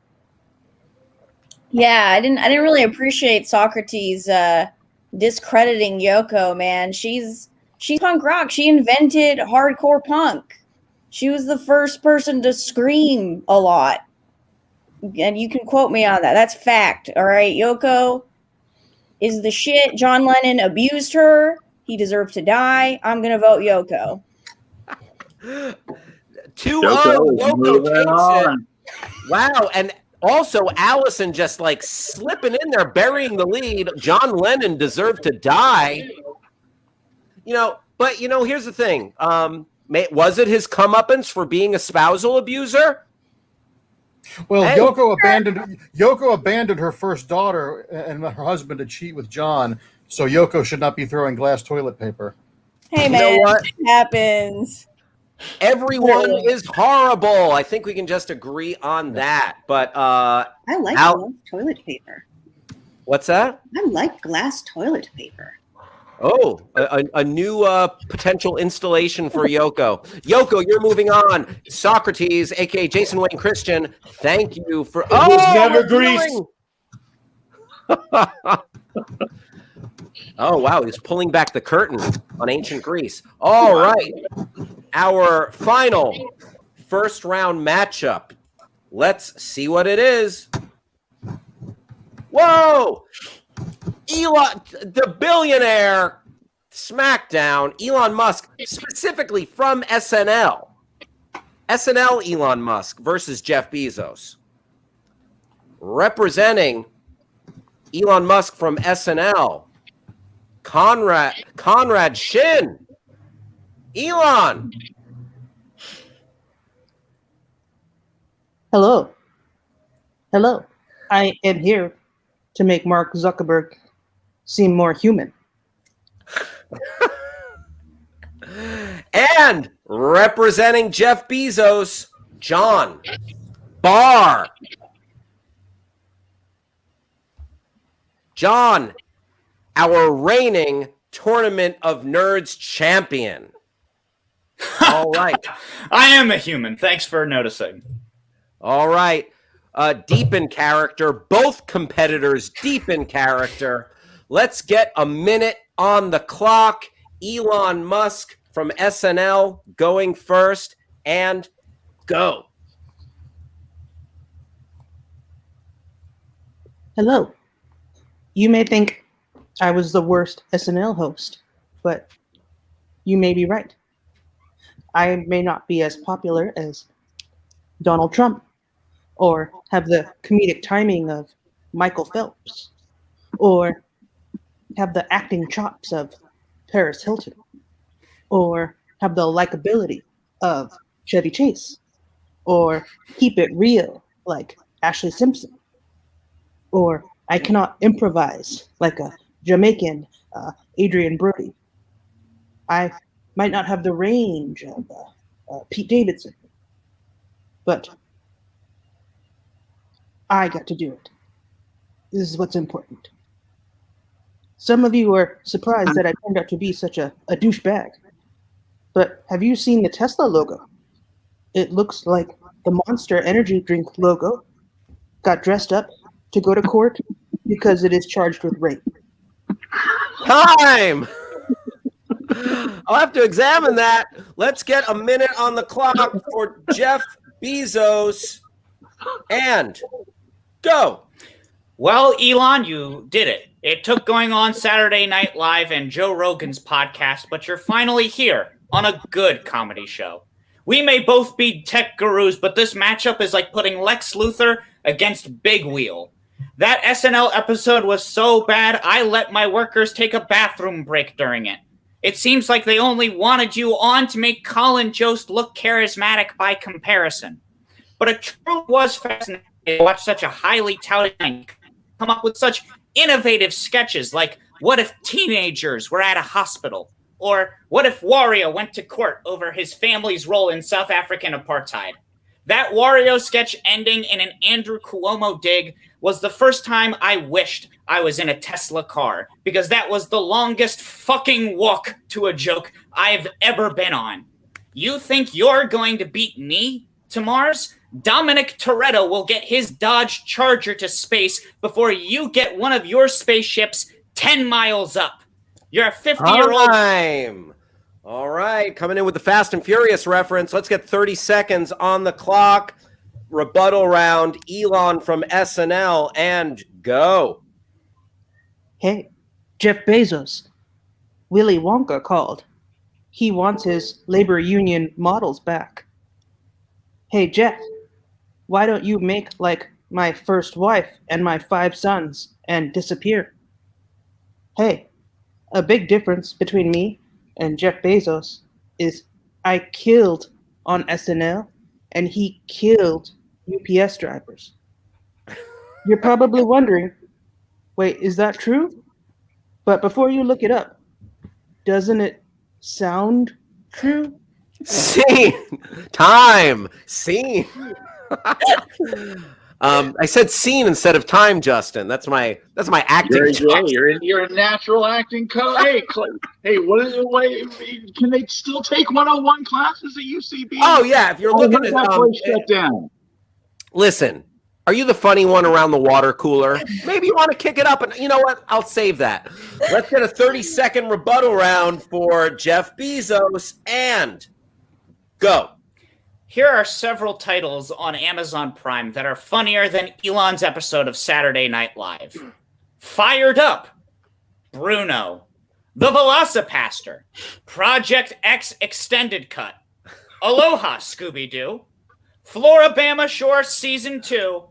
Yeah, I didn't really appreciate Socrates discrediting Yoko, man. She's punk rock. She invented hardcore punk. She was the first person to scream a lot. And you can quote me on that. That's fact. All right, Yoko, is the shit. John Lennon abused her. He deserved to die. I'm going to vote Yoko. 2-0. Yoko, moving takes on. it. Wow. And also, Allison just like slipping in there, burying the lead. John Lennon deserved to die. But here's the thing. Was it his comeuppance for being a spousal abuser? Well, Hey. Yoko abandoned her first daughter and her husband to cheat with John, so Yoko should not be throwing glass toilet paper. Hey, You know man, what? it happens. Everyone is horrible. I think we can just agree on that. But I like Al- glass toilet paper. what's that? I like glass toilet paper. Oh, a new potential installation for Yoko. Yoko, you're moving on. Socrates, aka Jason Wayne Christian, thank you for. was never Greece. Oh wow, he's pulling back the curtain on ancient Greece. All right, our final first round matchup. Let's see what it is. Whoa! Elon, the billionaire SmackDown, Elon Musk, specifically from SNL. SNL Elon Musk versus Jeff Bezos. Representing Elon Musk from SNL, Conrad Shin. Elon. Hello. Hello. I am here to make Mark Zuckerberg seem more human. And representing Jeff Bezos, John Barr. John, our reigning Tournament of Nerds champion. All right. I am a human. Thanks for noticing. All right. Deep in character. Both competitors deep in character. Let's get a minute on the clock. Elon Musk from SNL going first, and go. Hello. You may think I was the worst SNL host, but you may be right. I may not be as popular as Donald Trump, or have the comedic timing of Michael Phelps, or have the acting chops of Paris Hilton, or have the likability of Chevy Chase, or keep it real like Ashley Simpson, or I cannot improvise like a Jamaican Adrian Brody. I might not have the range of Pete Davidson, but I got to do it. This is what's important. Some of you are surprised that I turned out to be such a douchebag. But have you seen the Tesla logo? It looks like the Monster Energy drink logo got dressed up to go to court because it is charged with rape. Time! I'll have to examine that. Let's get a minute on the clock for Jeff Bezos. And go. Well, Elon, you did it. It took going on Saturday Night Live and Joe Rogan's podcast, but you're finally here on a good comedy show. We may both be tech gurus, but this matchup is like putting Lex Luthor against Big Wheel. That SNL episode was so bad, I let my workers take a bathroom break during it. It seems like they only wanted you on to make Colin Jost look charismatic by comparison. But it truly was fascinating to watch such a highly touted thing come up with such innovative sketches like what if teenagers were at a hospital? Or what if Wario went to court over his family's role in South African apartheid? That Wario sketch ending in an Andrew Cuomo dig was the first time I wished I was in a Tesla car, because that was the longest fucking walk to a joke I've ever been on. You think you're going to beat me to Mars? Dominic Toretto will get his Dodge Charger to space before you get one of your spaceships 10 miles up. You're a 50-year-old... Time. All right, coming in with the Fast and Furious reference. Let's get 30 seconds on the clock. Rebuttal round, Elon from SNL, and go. Hey, Jeff Bezos. Willy Wonka called. He wants his labor union models back. Hey, Jeff, why don't you make like my first wife and my 5 sons and disappear? Hey, a big difference between me and Jeff Bezos is I killed on SNL and he killed UPS drivers. You're probably wondering, wait, is that true? But before you look it up, doesn't it sound true? Scene. Time. Scene. I said scene instead of time, Justin. That's my acting. You're a natural acting coach. Hey, what is it? Can they still take 101 classes at UCB? Oh yeah, if you're looking at that place shut down. Listen, are you the funny one around the water cooler? Maybe you want to kick it up, and you know what? I'll save that. Let's get a 30-second rebuttal round for Jeff Bezos and go. Here are several titles on Amazon Prime that are funnier than Elon's episode of Saturday Night Live. Fired Up, Bruno, The Velocipaster, Project X Extended Cut, Aloha Scooby-Doo, Floribama Shore Season 2,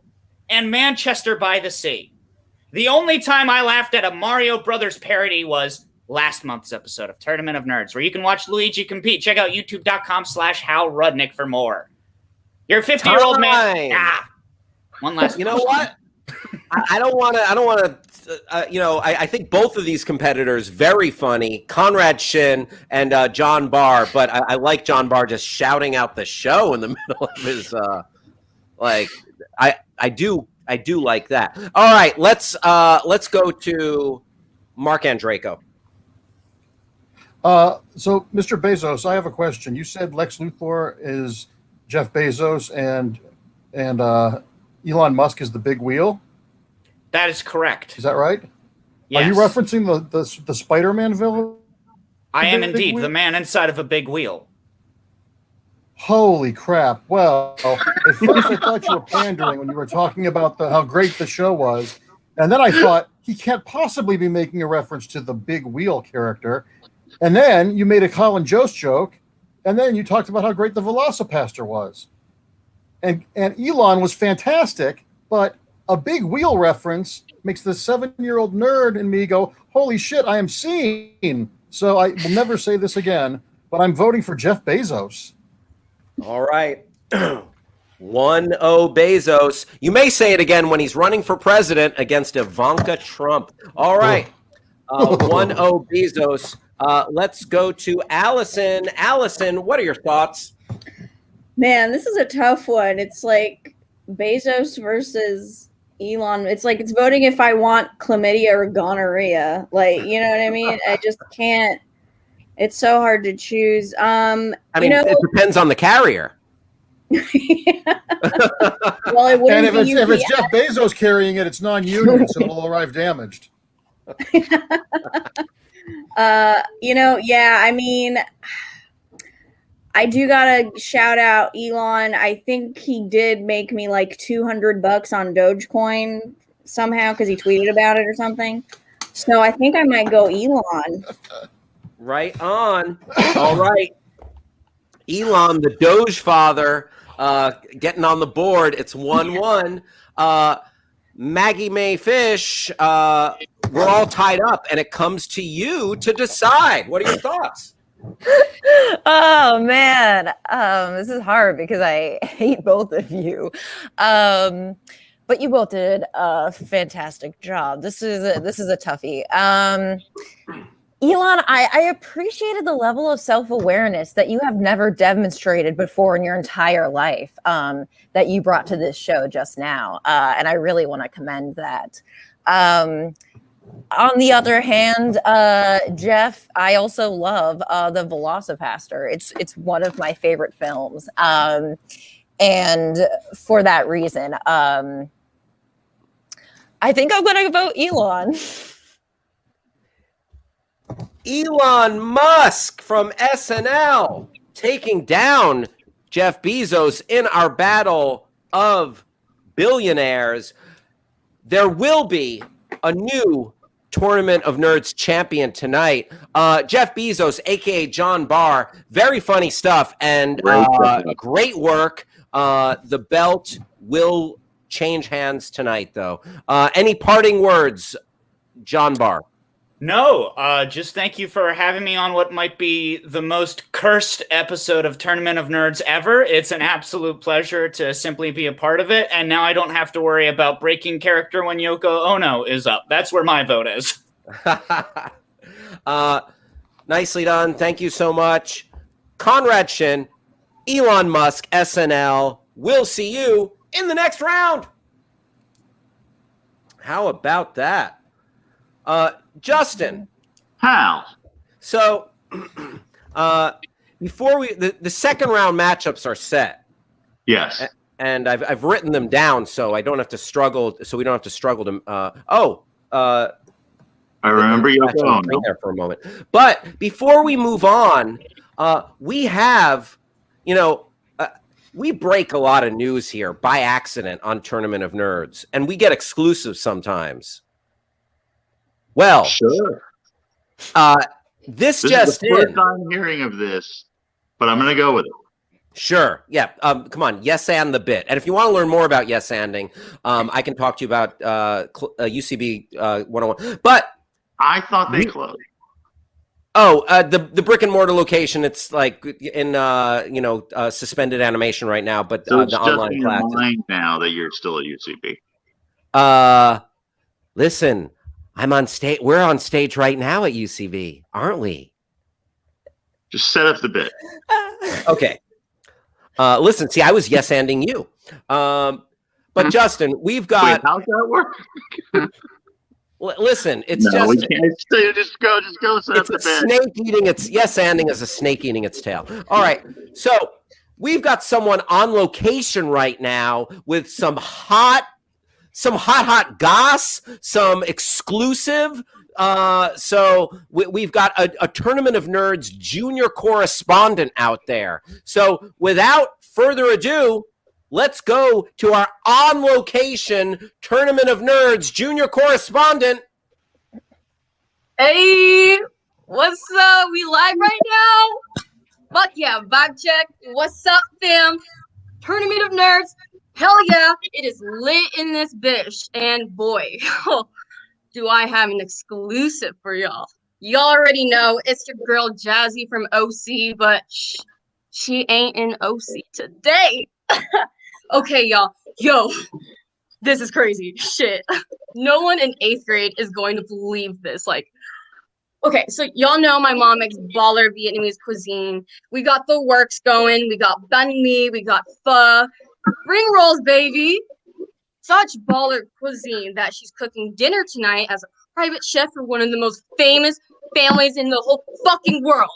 and Manchester by the Sea. The only time I laughed at a Mario Brothers parody was last month's episode of Tournament of Nerds, where you can watch Luigi compete. Check out youtube.com/Hal Rudnick for more. You're a 50-year-old man. One last. You know what? I don't want to. I think both of these competitors very funny, Conrad Shin and John Barr. But I like John Barr just shouting out the show in the middle of his. I do like that. All right, let's go to Mark Andreyko. So, Mr. Bezos, I have a question. You said Lex Luthor is Jeff Bezos and Elon Musk is the big wheel? That is correct. Is that right? Yes. Are you referencing the Spider-Man villain? I am indeed the man inside of a big wheel. Holy crap. Well, at first I thought you were pandering when you were talking about how great the show was. And then I thought, he can't possibly be making a reference to the big wheel character. And then you made a Colin Jost joke. And then you talked about how great the Velocipaster was. And Elon was fantastic, but a big wheel reference makes the 7-year-old nerd in me go, holy shit, I am seen. So I will never say this again, but I'm voting for Jeff Bezos. All right. 1-0 Bezos. You may say it again when he's running for president against Ivanka Trump. All right. 1-0 Bezos. Let's go to Allison. Allison, what are your thoughts? Man, this is a tough one. It's like Bezos versus Elon. It's like it's voting if I want chlamydia or gonorrhea. Like, you know what I mean? I just can't. It's so hard to choose. It depends on the carrier. Well, it wouldn't and if it's Jeff Bezos carrying it, it's non-union, so it'll arrive damaged. I do gotta shout out Elon. I think he did make me like $200 on Dogecoin somehow because he tweeted about it or something. So I think I might go Elon. Right on. All right. Elon, the Doge father, getting on the board. It's 1-1. Maggie Mae Fish, we're all tied up, and it comes to you to decide. What are your thoughts? Oh man, this is hard because I hate both of you, but you both did a fantastic job. This is a toughie. Elon, I appreciated the level of self-awareness that you have never demonstrated before in your entire life that you brought to this show just now, and I really want to commend that. On the other hand, Jeff, I also love the Velocipaster. It's one of my favorite films, and for that reason, I think I'm going to vote Elon. Elon Musk from SNL taking down Jeff Bezos in our battle of billionaires. There will be a new Tournament of Nerds champion tonight, Jeff Bezos, aka John Barr. Very funny stuff and great work. The belt will change hands tonight, though. Any parting words, John Barr? No, just thank you for having me on what might be the most cursed episode of Tournament of Nerds ever. It's an absolute pleasure to simply be a part of it, and now I don't have to worry about breaking character when Yoko Ono is up. That's where my vote is. Nicely done. Thank you so much. Conrad Shin, Elon Musk, SNL. We'll see you in the next round. How about that? Justin. How? So, before the second round matchups are set. Yes. And I've written them down so I don't have to struggle. So we don't have to struggle to. I remember Yoko Ono there for a moment. But before we move on, we have, we break a lot of news here by accident on Tournament of Nerds, and we get exclusives sometimes. Well, sure. This just is the first time hearing of this, but I'm going to go with it. Sure. Yeah. Come on. Yes and the bit. And if you want to learn more about yes anding, I can talk to you about UCB 101. But I thought they closed. Oh, the brick and mortar location. It's like in suspended animation right now. But So it's the just online in your classes. mind now that you're still at UCB. Listen, I'm on stage. We're on stage right now at UCB, aren't we? Just set up the bit. Okay. Listen, see, I was yes-anding you. But Justin, we've got. Wait, how's that work? Listen, it's No, we just. can't. Just go. Set up It's a the bit. snake eating its yes-anding is a snake eating its tail. All right, so we've got someone on location right now with some hot goss, some exclusive. So we've got a Tournament of Nerds junior correspondent out there. So without further ado, let's go to our on location Tournament of Nerds junior correspondent. Hey, what's up? We live right now? Fuck yeah, vibe check. What's up, fam? Tournament of Nerds. Hell yeah, it is lit in this bitch. And boy, do I have an exclusive for y'all. Y'all already know it's your girl Jazzy from OC, but she ain't in OC today. Okay, y'all. Yo, this is crazy. Shit. No one in 8th grade is going to believe this. Like, okay, so y'all know my mom makes baller Vietnamese cuisine. We got the works going. We got banh mi. We got pho. Spring rolls, baby. Such baller cuisine that she's cooking dinner tonight as a private chef for one of the most famous families in the whole fucking world.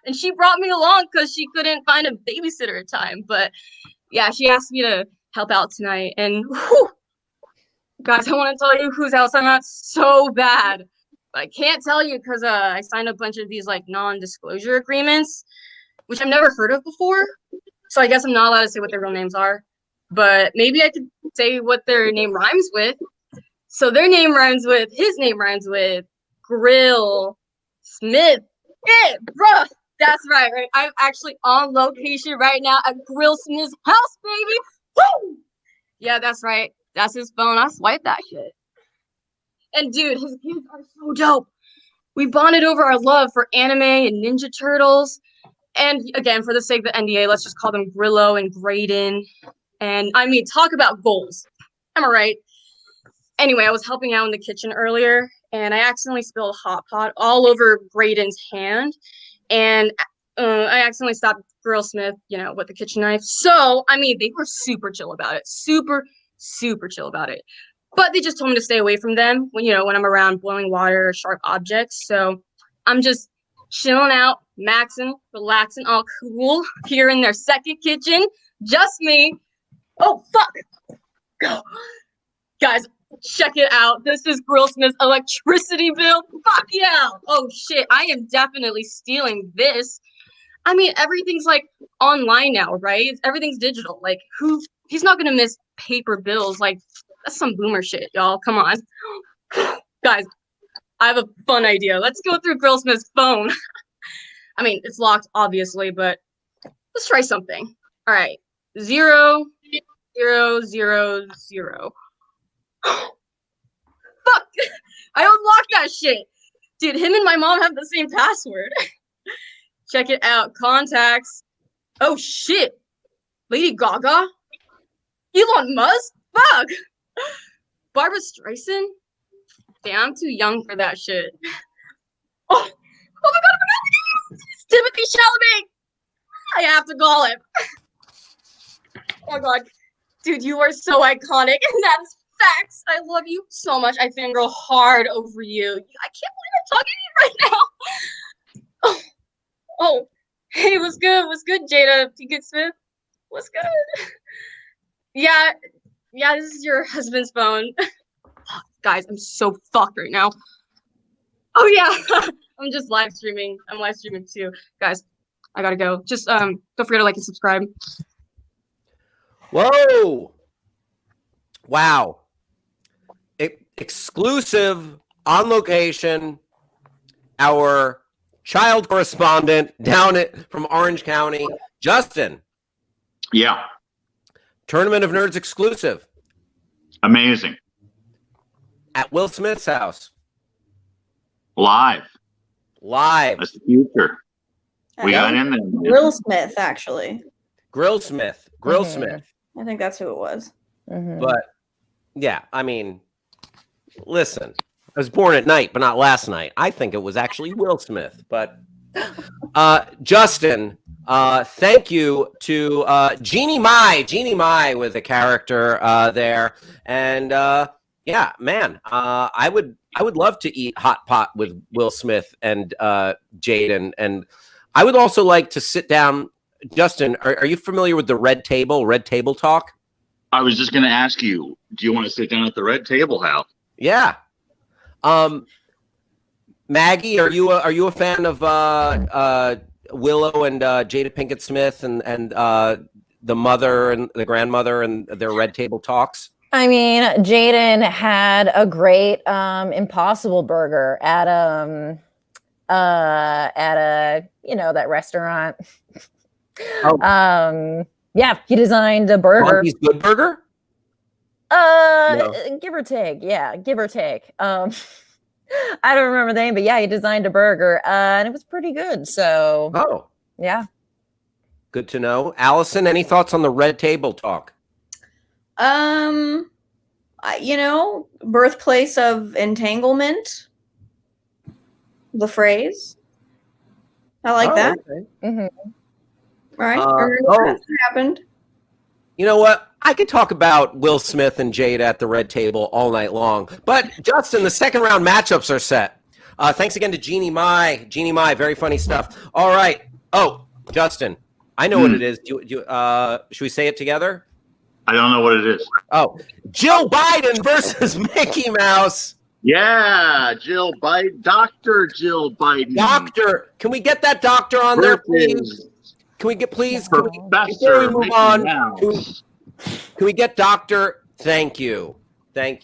And she brought me along because she couldn't find a babysitter at time. But yeah, she asked me to help out tonight. And whew, guys, I want to tell you whose house I'm at so bad. But I can't tell you because I signed a bunch of these like non-disclosure agreements, which I've never heard of before. So I guess I'm not allowed to say what their real names are. But maybe I could say what their name rhymes with. So their name rhymes with, his name rhymes with Grill Smith. Yeah, bruh. That's right. I'm actually on location right now at Grill Smith's house, baby. Woo! Yeah, that's right. That's his phone. I swiped that shit. And dude, his kids are so dope. We bonded over our love for anime and Ninja Turtles. And again, for the sake of the NDA, let's just call them Grillo and Graydon. And I mean, talk about goals. Am I right? Anyway, I was helping out in the kitchen earlier, and I accidentally spilled hot pot all over Graydon's hand. And I accidentally stopped Grill Smith, with the kitchen knife. So, I mean, they were super chill about it. Super, super chill about it. But they just told me to stay away from them when I'm around boiling water or sharp objects. So I'm just chilling out, maxing, relaxing, all cool here in their second kitchen. Just me. Oh, fuck. Go. Guys, check it out. This is Grill Smith's electricity bill. Fuck yeah. Oh, shit. I am definitely stealing this. I mean, everything's like online now, right? Everything's digital. Like, he's not going to miss paper bills. Like, that's some boomer shit, y'all. Come on. Guys, I have a fun idea. Let's go through Grillsmith's phone. I mean, it's locked, obviously, but let's try something. All right. 0, 0, 0, 0. Fuck! I unlocked that shit. Dude, him and my mom have the same password. Check it out. Contacts. Oh, shit. Lady Gaga? Elon Musk? Fuck! Barbara Streisand? Damn, I'm too young for that shit. Oh my god, I forgot the name! It's Timothy Chalamet! I have to call him. Oh my god. Dude, you are so iconic, and that's facts. I love you so much. I fangirl hard over you. I can't believe I'm talking to you right now. Oh, hey, what's good? What's good, Jada Pinkett Smith? What's good? Yeah, this is your husband's phone. Guys, I'm so fucked right now. Oh yeah, I'm just live streaming. I'm live streaming too. Guys, I gotta go. Just don't forget to like and subscribe. Whoa. Wow. Exclusive, on location, our child correspondent from Orange County, Justin. Yeah. Tournament of Nerds exclusive. Amazing. At Will Smith's house. Live. That's the future. We got in there. Will Smith, actually. Grillsmith. I think that's who it was. But yeah, I mean, listen, I was born at night, but not last night. I think it was actually Will Smith. But Justin, thank you to Jeannie Mai with a character there. And yeah, man, I would love to eat hot pot with Will Smith and Jaden. And I would also like to sit down. Justin, are you familiar with the Red Table Talk? I was just going to ask you, do you want to sit down at the Red Table, Hal? Yeah. Maggie, are you a fan of Willow and Jada Pinkett Smith and the mother and the grandmother and their Red Table Talks? I mean, Jaden had a great Impossible Burger at a that restaurant. Oh. Yeah, he designed a burger. Monty's Good Burger? No. Give or take. Yeah, give or take. I don't remember the name, but yeah, he designed a burger, and it was pretty good. So, yeah, good to know. Allison, any thoughts on the Red Table Talk? Birthplace of entanglement. The phrase. I like that. Okay. Mm-hmm. Right. That happened. You know what? I could talk about Will Smith and Jada at the Red Table all night long. But Justin, the second round matchups are set. Thanks again to Jeannie Mai. Very funny stuff. All right. Oh, Justin, I know what it is. Should we say it together? I don't know what it is. Oh, Jill Biden versus Mickey Mouse. Yeah, Jill Biden. Dr. Jill Biden. Doctor, can we get that doctor on there, please? Can we get, please? Before we move on, can we get Doctor? Thank you. There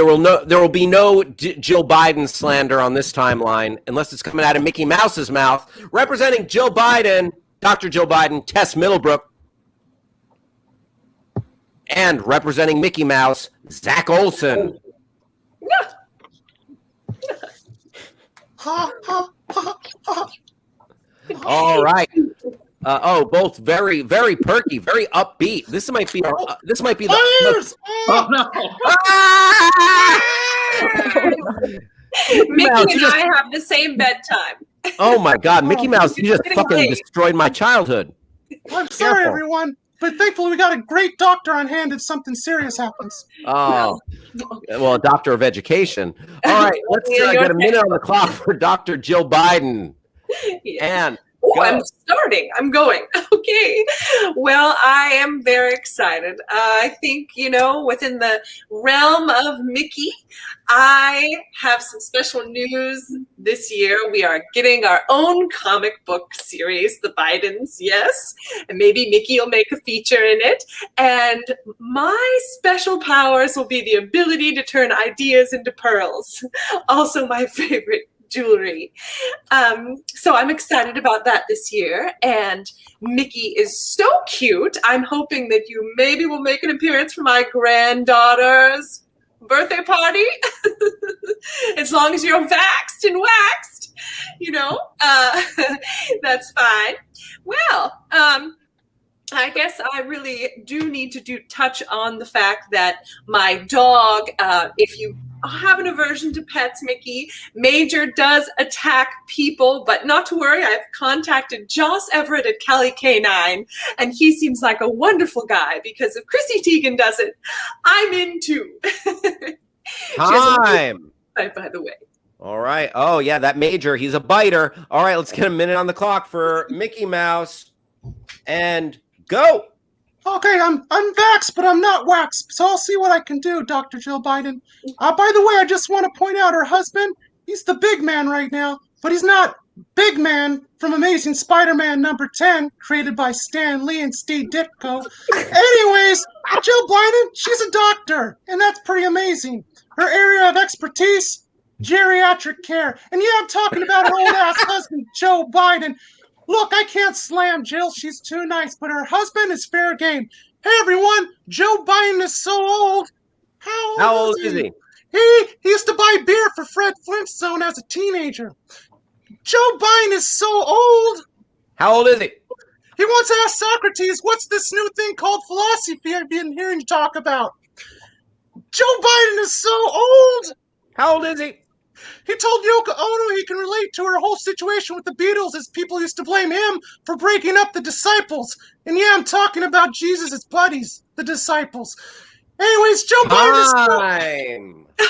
will be no Jill Biden slander on this timeline unless it's coming out of Mickey Mouse's mouth. Representing Jill Biden, Dr. Jill Biden, Tess Middlebrook, and representing Mickey Mouse, Zach Olson. All right. Both very, very perky, very upbeat. This might be the. Oh no! Mickey and I have the same bedtime. Oh my God, Mickey Mouse! You just fucking destroyed my childhood. I'm sorry, everyone, but thankfully we got a great doctor on hand if something serious happens. Oh, well, a doctor of education. All right, let's get a minute on the clock for Dr. Jill Biden. Yes. And Oh, I'm starting. I'm going. Okay. Well, I am very excited. I think, within the realm of Mickey, I have some special news this year. We are getting our own comic book series, The Bidens, yes. And maybe Mickey will make a feature in it. And my special powers will be the ability to turn ideas into pearls. Also my favorite jewelry. So I'm excited about that this year. And Mickey is so cute. I'm hoping that you maybe will make an appearance for my granddaughter's birthday party. As long as you're vaxxed and waxed, that's fine. Well, I guess I really do need to touch on the fact that my dog, if you have an aversion to pets, Mickey, Major does attack people, but not to worry. I've contacted Joss Everett at Cali Canine, and he seems like a wonderful guy because if Chrissy Teigen does it, I'm in too. Time. By the way. All right. Oh, yeah, that Major, he's a biter. All right, let's get a minute on the clock for Mickey Mouse. And go. Okay, I'm vaxxed, but I'm not waxed, so I'll see what I can do, Dr. Jill Biden. By the way, I just want to point out her husband, he's the big man right now, but he's not Big Man from Amazing Spider-Man number 10, created by Stan Lee and Steve Ditko. Anyways, Jill Biden, she's a doctor, and that's pretty amazing. Her area of expertise, geriatric care. And yeah, I'm talking about her old-ass husband, Joe Biden. Look, I can't slam Jill. She's too nice, but her husband is fair game. Hey, everyone, Joe Biden is so old. How old is he? He used to buy beer for Fred Flintstone as a teenager. Joe Biden is so old. How old is he? He once asked Socrates, what's this new thing called philosophy I've been hearing you talk about? Joe Biden is so old. How old is he? He told Yoko Ono he can relate to her whole situation with the Beatles as people used to blame him for breaking up the disciples. And yeah, I'm talking about Jesus' buddies, the disciples. Anyways, Joe Biden is...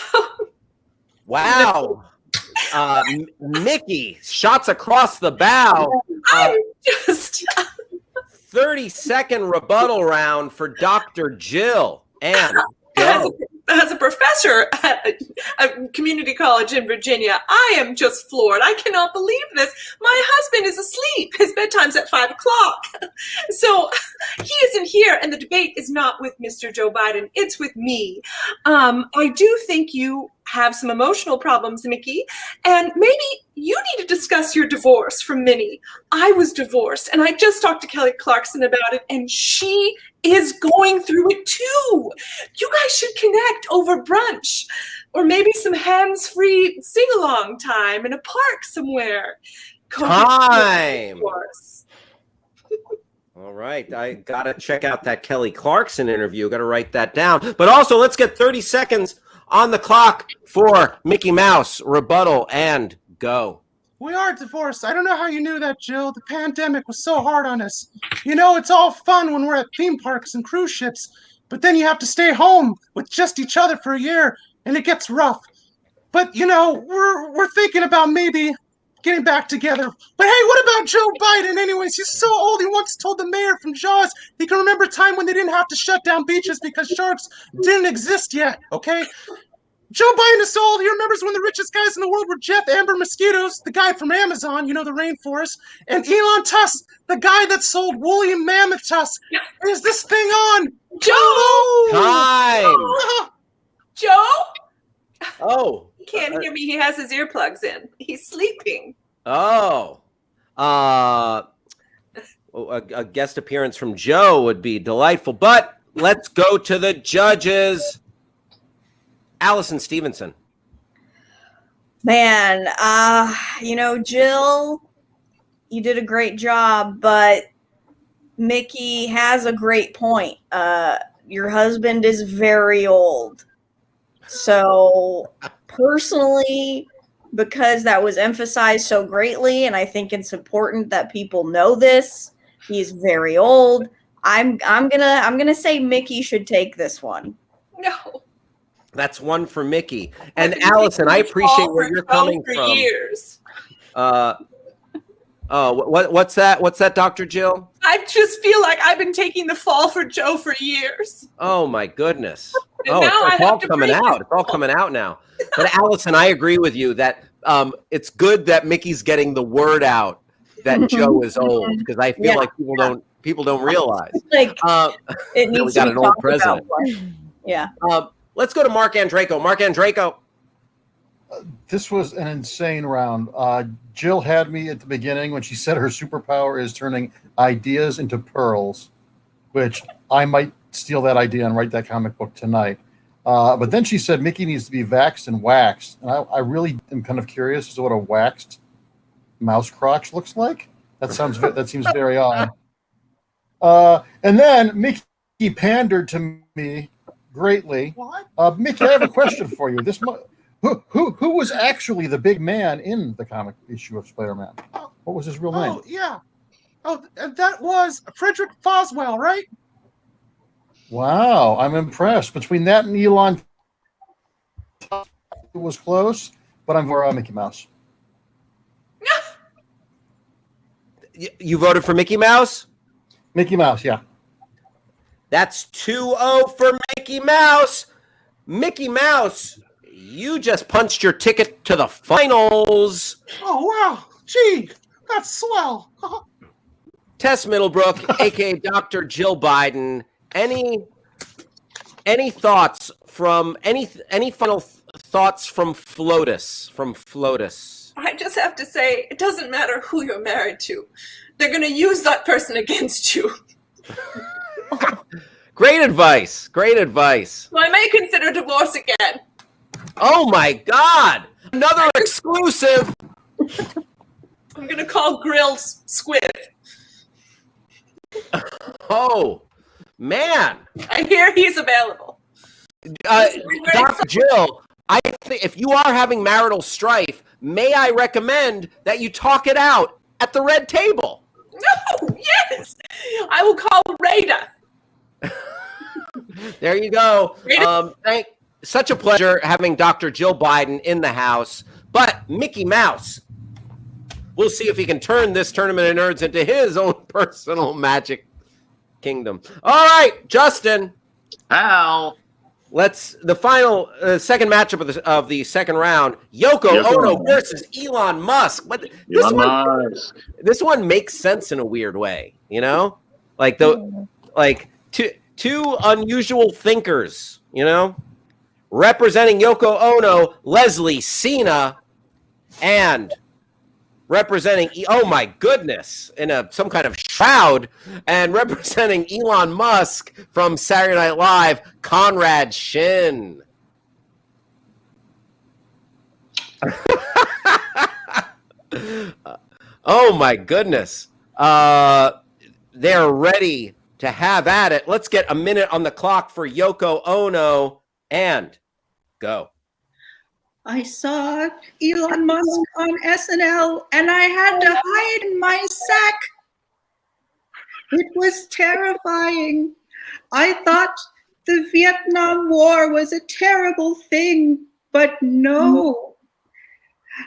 Wow. Mickey, shots across the bow. 30-second rebuttal round for Dr. Jill. And go. As a professor at a community college in Virginia, I am just floored. I cannot believe this. My husband is asleep. His bedtime's at 5 o'clock. So he isn't here, and the debate is not with Mr. Joe Biden. It's with me. I do think you have some emotional problems, Mickey, and maybe you need to discuss your divorce from Minnie. I was divorced, and I just talked to Kelly Clarkson about it, and she is going through it too. You guys should connect over brunch or maybe some hands-free sing-along time in a park somewhere. Time. All right. I got to check out that Kelly Clarkson interview. Got to write that down. But also, let's get 30 seconds on the clock for Mickey Mouse rebuttal and go. We are divorced. I don't know how you knew that, Jill. The pandemic was so hard on us. It's all fun when we're at theme parks and cruise ships, but then you have to stay home with just each other for a year, and it gets rough. But, we're thinking about maybe getting back together. But hey, what about Joe Biden anyways? He's so old, he once told the mayor from Jaws he can remember a time when they didn't have to shut down beaches because sharks didn't exist yet, okay? Joe Biden is so old, he remembers when the richest guys in the world were Jeff Amber Mosquitoes, the guy from Amazon, the rainforest, and Elon Tusk, the guy that sold woolly mammoth tusks. Is this thing on? Joe! Time! Joe? Oh. He can't hear me. He has his earplugs in. He's sleeping. Oh. A guest appearance from Joe would be delightful, but let's go to the judges. Allison Stevenson. Man, Jill, you did a great job, but Mickey has a great point. Your husband is very old. So personally, because that was emphasized so greatly, and I think it's important that people know this, he's very old. I'm gonna say Mickey should take this one. No. That's one for Mickey. And Allison, I appreciate where you're coming from. Years. Oh, what's that? What's that, Dr. Jill? I just feel like I've been taking the fall for Joe for years. Oh my goodness. And Oh, now it's I all have to coming break out. It's all coming out now. But Allison, I agree with you that it's good that Mickey's getting the word out that Joe is old, because I feel like people don't realize. Like it we needs got to an be old talked president. about more. Yeah. Let's go to Mark Andreyko. Mark Andreyko. This was an insane round. Jill had me at the beginning when she said her superpower is turning ideas into pearls, which I might steal that idea and write that comic book tonight. But then she said Mickey needs to be vaxxed and waxed. And I really am kind of curious as to what a waxed mouse crotch looks like. That seems very odd. And then Mickey pandered to me greatly. What? Mickey, I have a question for you. Who was actually the big man in the comic issue of Spider-Man? What was his real name? Oh, yeah. Oh, that was Frederick Foswell, right? Wow, I'm impressed. Between that and Elon, it was close, but I'm for Mickey Mouse. You voted for Mickey Mouse? Mickey Mouse, yeah. That's 2-0 for Mickey Mouse. Mickey Mouse, you just punched your ticket to the finals. Oh, wow. Gee, that's swell. Tess Middlebrook, aka Dr. Jill Biden. Any thoughts from any final thoughts from Flotus? I just have to say, it doesn't matter who you're married to. They're going to use that person against you. Great advice. Great advice. So I may consider divorce again. Oh my God. Another exclusive. I'm going to call Grilled Squid. Oh, man. I hear he's available. Dr. Jill, I think if you are having marital strife, may I recommend that you talk it out at the red table? No, yes. I will call Rada. There you go. Such a pleasure having Dr. Jill Biden in the house. But Mickey Mouse, we'll see if he can turn this Tournament of Nerds into his own personal magic kingdom. All right, Justin. Al. The final second matchup of the second round: Yoko Ono versus Elon Musk. But this one makes sense in a weird way, you know, like two unusual thinkers, you know, representing Yoko Ono, Leslie Cena, and representing oh my goodness in some kind of shroud, and representing Elon Musk from Saturday Night Live, Conrad Shin. Oh my goodness. They're ready to have at it. Let's get a minute on the clock for Yoko Ono and go. I saw Elon Musk on SNL and I had to hide in my sack. It was terrifying. I thought the Vietnam War was a terrible thing, but no.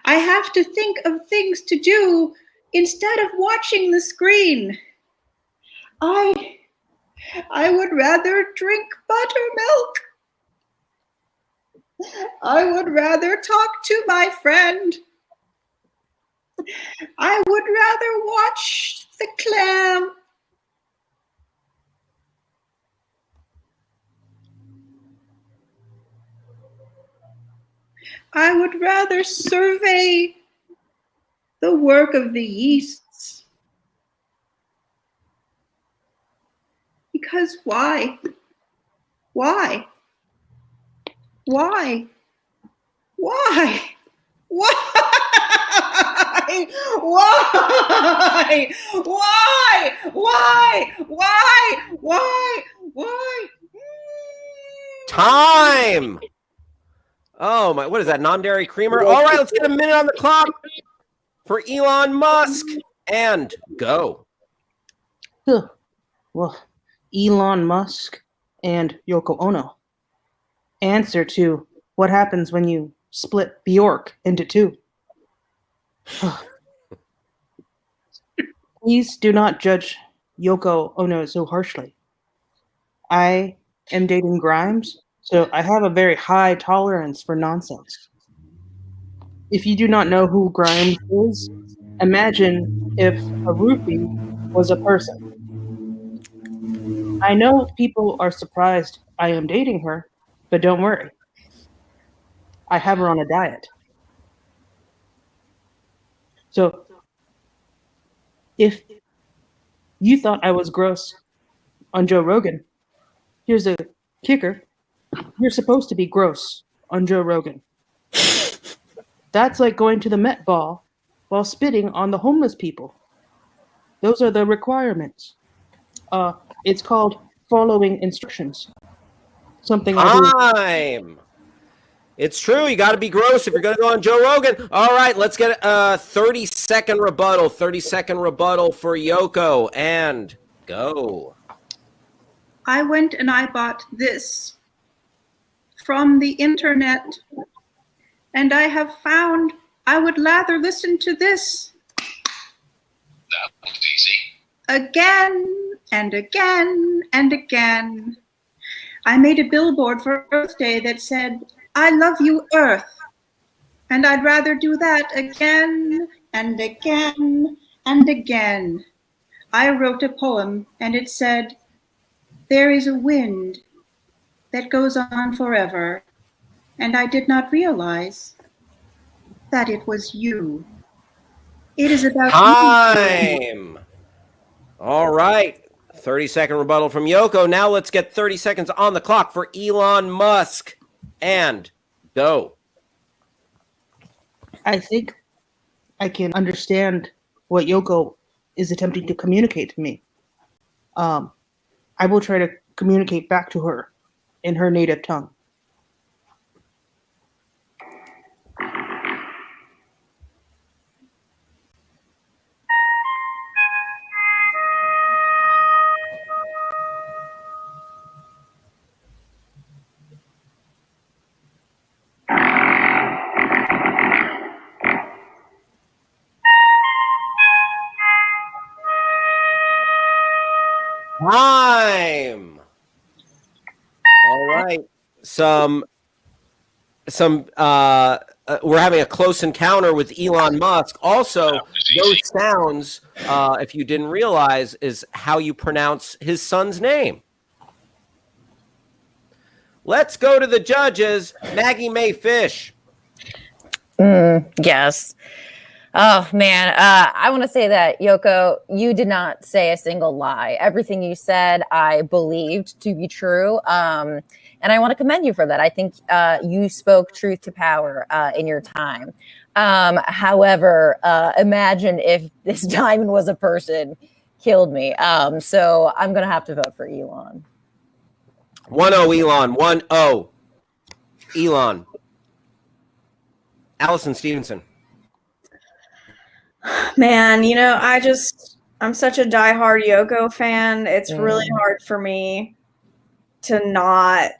I have to think of things to do instead of watching the screen. I would rather drink buttermilk. I would rather talk to my friend. I would rather watch the clam. I would rather survey the work of the yeasts. Because why? Why? Why? Why? Why? Why? Why? Why? Why? Why? Time. Oh my, what is that? Non-dairy creamer? All right, let's get a minute on the clock for Elon Musk and go. Well, Elon Musk and Yoko Ono. Answer to what happens when you split Bjork into two. Please do not judge Yoko Ono so harshly. I am dating Grimes, so I have a very high tolerance for nonsense. If you do not know who Grimes is, imagine if a rupee was a person. I know people are surprised I am dating her, but don't worry. I have her on a diet. So, if you thought I was gross on Joe Rogan, here's a kicker. You're supposed to be gross on Joe Rogan. That's like going to the Met Ball while spitting on the homeless people. Those are the requirements. It's called following instructions. Something Time. It's true. You got to be gross if you're going to go on Joe Rogan. All right, let's get a 30-second rebuttal. 30-second rebuttal for Yoko. And go. I went and I bought this from the internet, and I have found I would rather listen to this again and again and again. I made a billboard for Earth Day that said, "I love you, Earth." And I'd rather do that again and again and again. I wrote a poem and it said, "There is a wind that goes on forever, and I did not realize that it was you." It is about time. All right. 30-second rebuttal from Yoko. Now let's get 30 seconds on the clock for Elon Musk. And go. I think I can understand what Yoko is attempting to communicate to me. I will try to communicate back to her in her native tongue. Time. All right. We're having a close encounter with Elon Musk. Also, those sounds, if you didn't realize, is how you pronounce his son's name. Let's go to the judges. Maggie Mae Fish. Yes. Oh, man. I want to say that, Yoko, you did not say a single lie. Everything you said, I believed to be true. And I want to commend you for that. I think you spoke truth to power in your time. However, imagine if this diamond was a person, killed me. So I'm going to have to vote for Elon. 1-0 Elon. 1-0 Elon. Allison Stevenson. Man, I'm such a diehard Yoko fan. It's really hard for me to not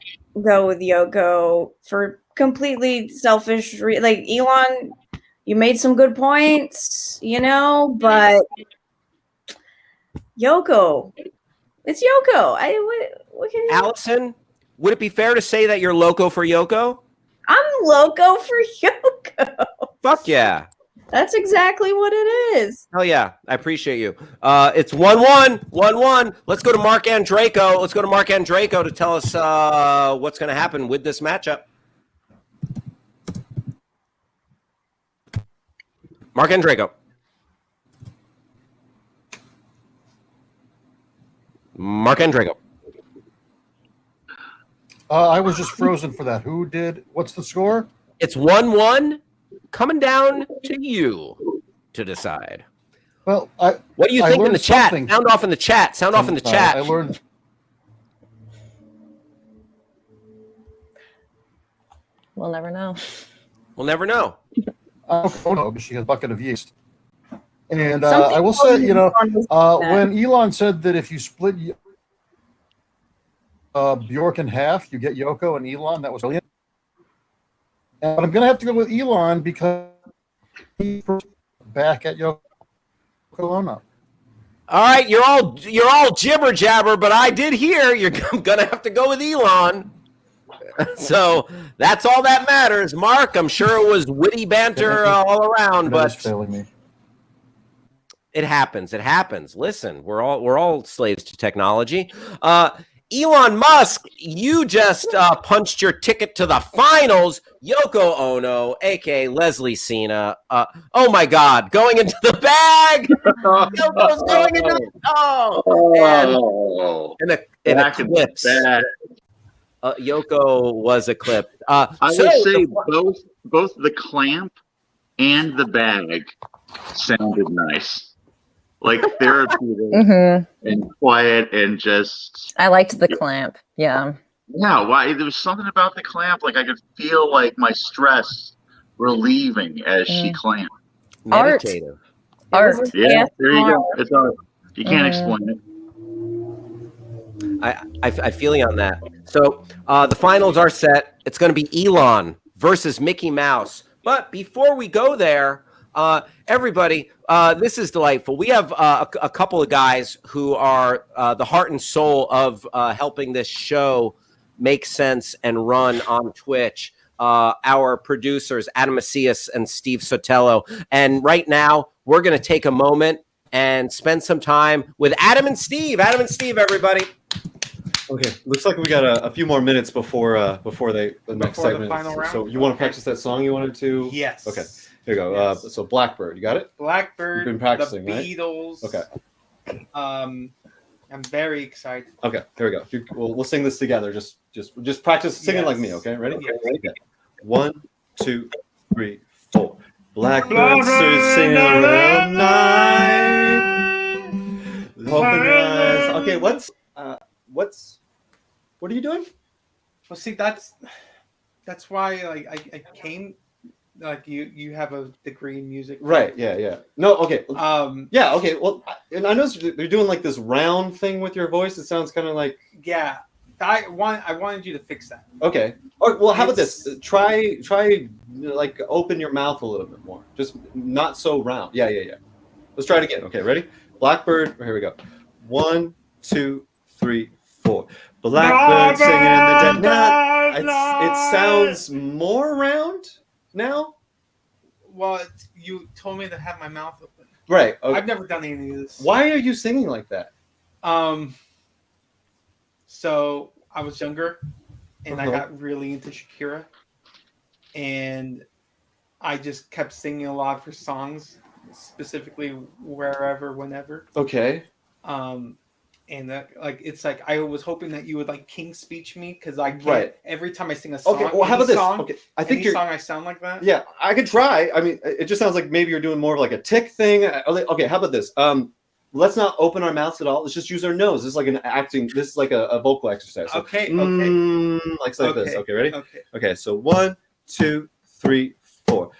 go with Yoko for completely selfish like Elon, you made some good points, but Yoko. It's Yoko. What can you... Allison, would it be fair to say that you're loco for Yoko? I'm loco for Yoko. Fuck yeah. That's exactly what it is. Oh yeah, I appreciate you. It's 1-1, 1-1. Let's go to Mark Andreyko. Let's go to Mark Andreyko to tell us what's going to happen with this matchup. Mark Andreyko. Mark Andreyko. I was just frozen for that. Who did? What's the score? It's 1-1. Coming down to you to decide. Well, what do you think in the chat? Something. Sound off in the chat. Sound off in the chat. I learned. We'll never know. We'll never know. Oh no, because she has a bucket of yeast. And I will say, when Elon said that if you split Bjork in half, you get Yoko and Elon, that was brilliant. But I'm going to have to go with Elon because he's back at Yoko Ono. All right, you're all jibber jabber, but I did hear you're gonna have to go with Elon. So that's all that matters. Mark, I'm sure it was witty banter all around, but failing me. It happens. It happens. Listen, we're all slaves to technology. Elon Musk, you just punched your ticket to the finals. Yoko Ono, aka Leslie Cena. Oh my God, going into the bag. Yoko's going into in a clips. Yoko was eclipsed. I would say both the clamp and the bag sounded nice. Like therapeutic and quiet and just. I liked the clamp. Yeah. Yeah. Why? There was something about the clamp. Like I could feel like my stress relieving as she clamped. Meditative. Art. Yeah. There you go. It's art. You can't explain it. I feel you on that. So the finals are set. It's going to be Elon versus Mickey Mouse. But before we go there, everybody, this is delightful. We have a couple of guys who are the heart and soul of helping this show make sense and run on Twitch. Our producers, Adam Macias and Steve Sotelo. And right now, we're going to take a moment and spend some time with Adam and Steve. Adam and Steve, everybody. Okay, looks like we got a few more minutes before the next segment. Final round? So you want to practice that song you wanted to? Yes. Okay, here you go. Yes. So Blackbird, you got it? Blackbird. You've been practicing, the right? Beatles. Okay. I'm very excited. Okay, here we go. We'll sing this together. Just practice singing like me. Okay, ready? Yes. Okay. 1, 2, 3, 4. Blackbird singing around night. Open your eyes. Okay, what are you doing? Well, see, that's why I came. Like you have a degree in music, Right. Yeah. No. Okay. Yeah. Okay. Well, and I noticed you're doing like this round thing with your voice. It sounds kind of like. Yeah. I wanted you to fix that. Okay. All right, well, how about this? Try like open your mouth a little bit more. Just not so round. Yeah. Let's try it again. Okay. Ready? Blackbird. Here we go. 1, 2, 3, 4. Blackbird singing in the dead. It sounds more round now. Well, you told me to have my mouth open. Right. Okay. I've never done any of this. Why are you singing like that? So I was younger, and I got really into Shakira, and I just kept singing a lot of her songs, specifically Wherever, Whenever. Okay. And that, like, it's like I was hoping that you would like King Speech me because I get Right. every time I sing a song. Okay. Well, how about this? Song, Okay. I think any song I sound like that. Yeah, I could try. I mean, it just sounds like maybe you're doing more of like a tick thing. Okay, how about this? Let's not open our mouths at all. Let's just use our nose. This is like an acting. This is like a vocal exercise. So, Okay. like this. Okay, ready? Okay. So 1, 2, 3, 4.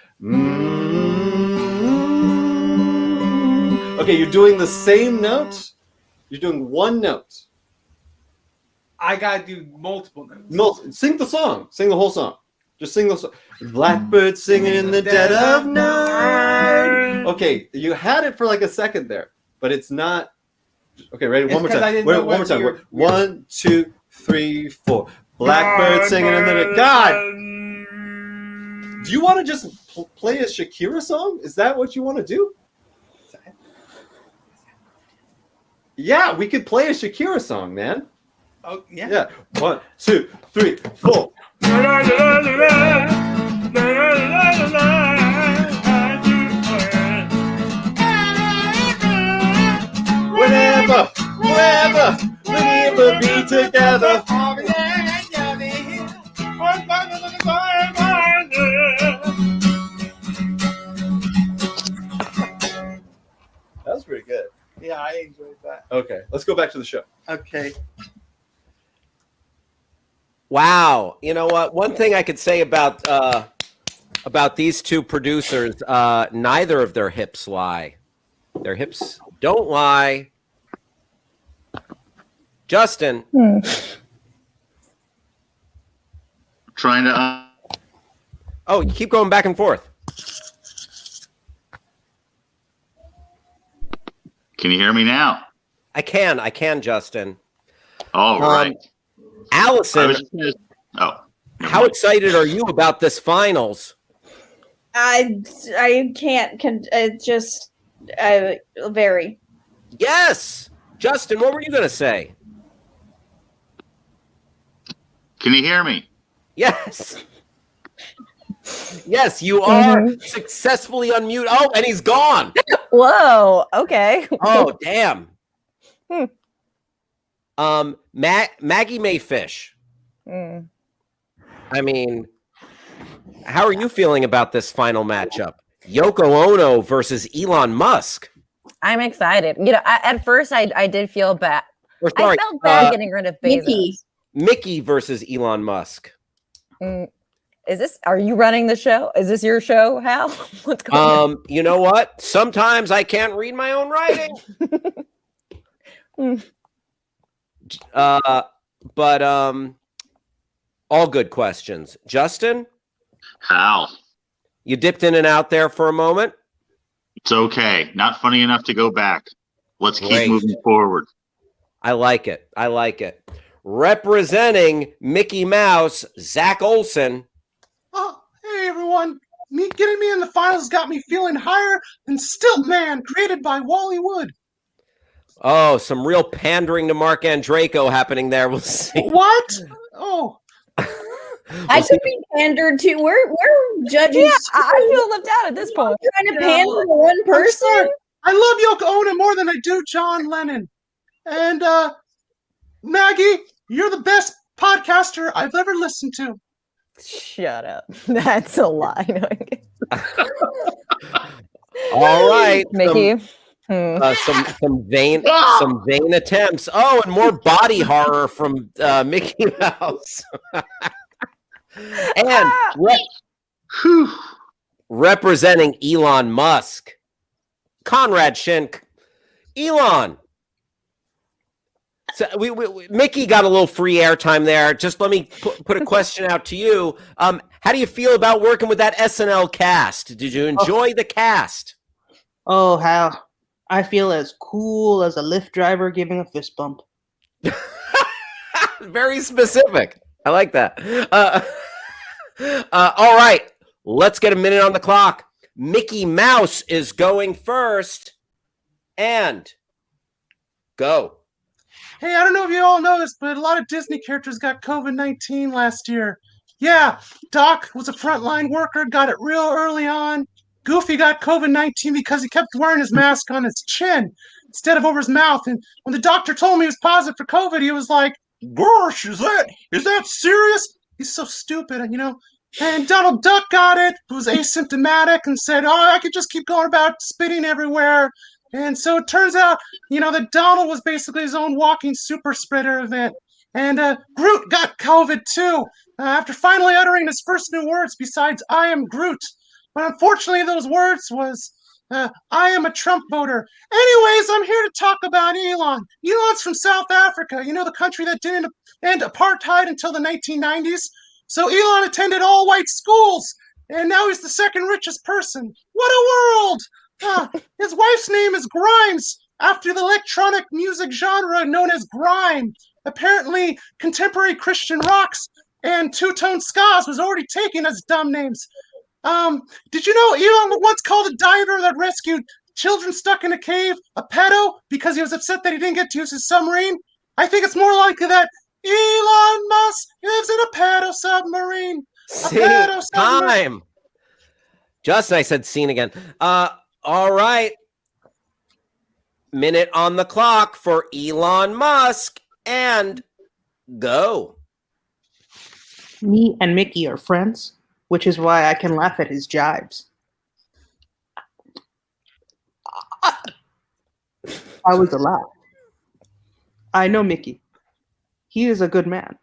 Okay, you're doing the same note. You're doing one note. I gotta do multiple notes. Sing the song. Sing the whole song. Just sing the song. Blackbird singing in the dead of night. Okay, you had it for like a second there, but it's not. Okay, ready? One more time. One more time. 1, 2, 3, 4. Blackbird singing in the dead. God. Do you want to just play a Shakira song? Is that what you want to do? Yeah, we could play a Shakira song, man. Oh, yeah. Yeah. 1, 2, 3, 4. Whenever we ever be together. That was pretty good. Yeah, I enjoyed that. Okay, let's go back to the show. Okay. Wow. You know what? One thing I could say about these two producers, neither of their hips lie. Their hips don't lie. Justin. Trying to. Oh, you keep going back and forth. Can you hear me now? I can, Justin. All right. Allison, how excited are you about this finals? I can't. Just very. Yes, Justin. What were you going to say? Can you hear me? Yes. Yes, you are successfully unmuted. Oh, and he's gone. Whoa. Okay. Oh, damn. Maggie Mayfish. I mean, how are you feeling about this final matchup? Yoko Ono versus Elon Musk. I'm excited. You know, at first I did feel bad. Or sorry, I felt bad getting rid of Bezos. Mickey versus Elon Musk. Are you running the show? Is this your show, Hal? What's going on? You know what? Sometimes I can't read my own writing. But all good questions. Justin? Hal. You dipped in and out there for a moment? It's okay. Not funny enough to go back. Let's Great. keep moving forward. I like it. Representing Mickey Mouse, Zach Olson. Oh, hey everyone. Getting me in the finals got me feeling higher than Stiltman, created by Wally Wood. Oh, some real pandering to Mark Andreyko happening there. We'll see. What? Oh. I could be pandered to. We're judging. Yeah, I feel left out at this point. Trying to pander to one person. I love Yoko Ono more than I do John Lennon. And Maggie, you're the best podcaster I've ever listened to. Shut up. That's a lie. All right, Mickey. Some vain attempts. Oh, and more body horror from Mickey Mouse. And representing Elon Musk, Conrad Schenk. Elon. So Mickey got a little free airtime there. Just let me put a question out to you. How do you feel about working with that SNL cast? Did you enjoy the cast? Oh, Hal. I feel as cool as a Lyft driver giving a fist bump. Very specific. I like that. All right. Let's get a minute on the clock. Mickey Mouse is going first. And go. Hey, I don't know if you all know this, but a lot of Disney characters got COVID-19 last year. Yeah, Doc was a frontline worker, got it real early on. Goofy got COVID-19 because he kept wearing his mask on his chin instead of over his mouth. And when the doctor told him he was positive for COVID, he was like, "Gosh, is that serious?" He's so stupid, you know. And Donald Duck got it, was asymptomatic, and said, "Oh, I could just keep going about spitting everywhere." And so it turns out, you know, that Donald was basically his own walking super spreader event. And Groot got COVID too, after finally uttering his first new words besides "I am Groot." But unfortunately, those words was, "I am a Trump voter." Anyways, I'm here to talk about Elon. Elon's from South Africa, you know, the country that didn't end apartheid until the 1990s. So Elon attended all-white schools, and now he's the second richest person. What a world! His wife's name is Grimes, after the electronic music genre known as grime. Apparently, contemporary Christian rocks and two-tone skas was already taken as dumb names. Did you know Elon once called a diver that rescued children stuck in a cave a pedo because he was upset that he didn't get to use his submarine? I think it's more likely that Elon Musk lives in a pedo submarine. Time. Justin, I said scene again. All right. Minute on the clock for Elon Musk, and go. Me and Mickey are friends, which is why I can laugh at his jibes. I was allowed. I know Mickey. He is a good man.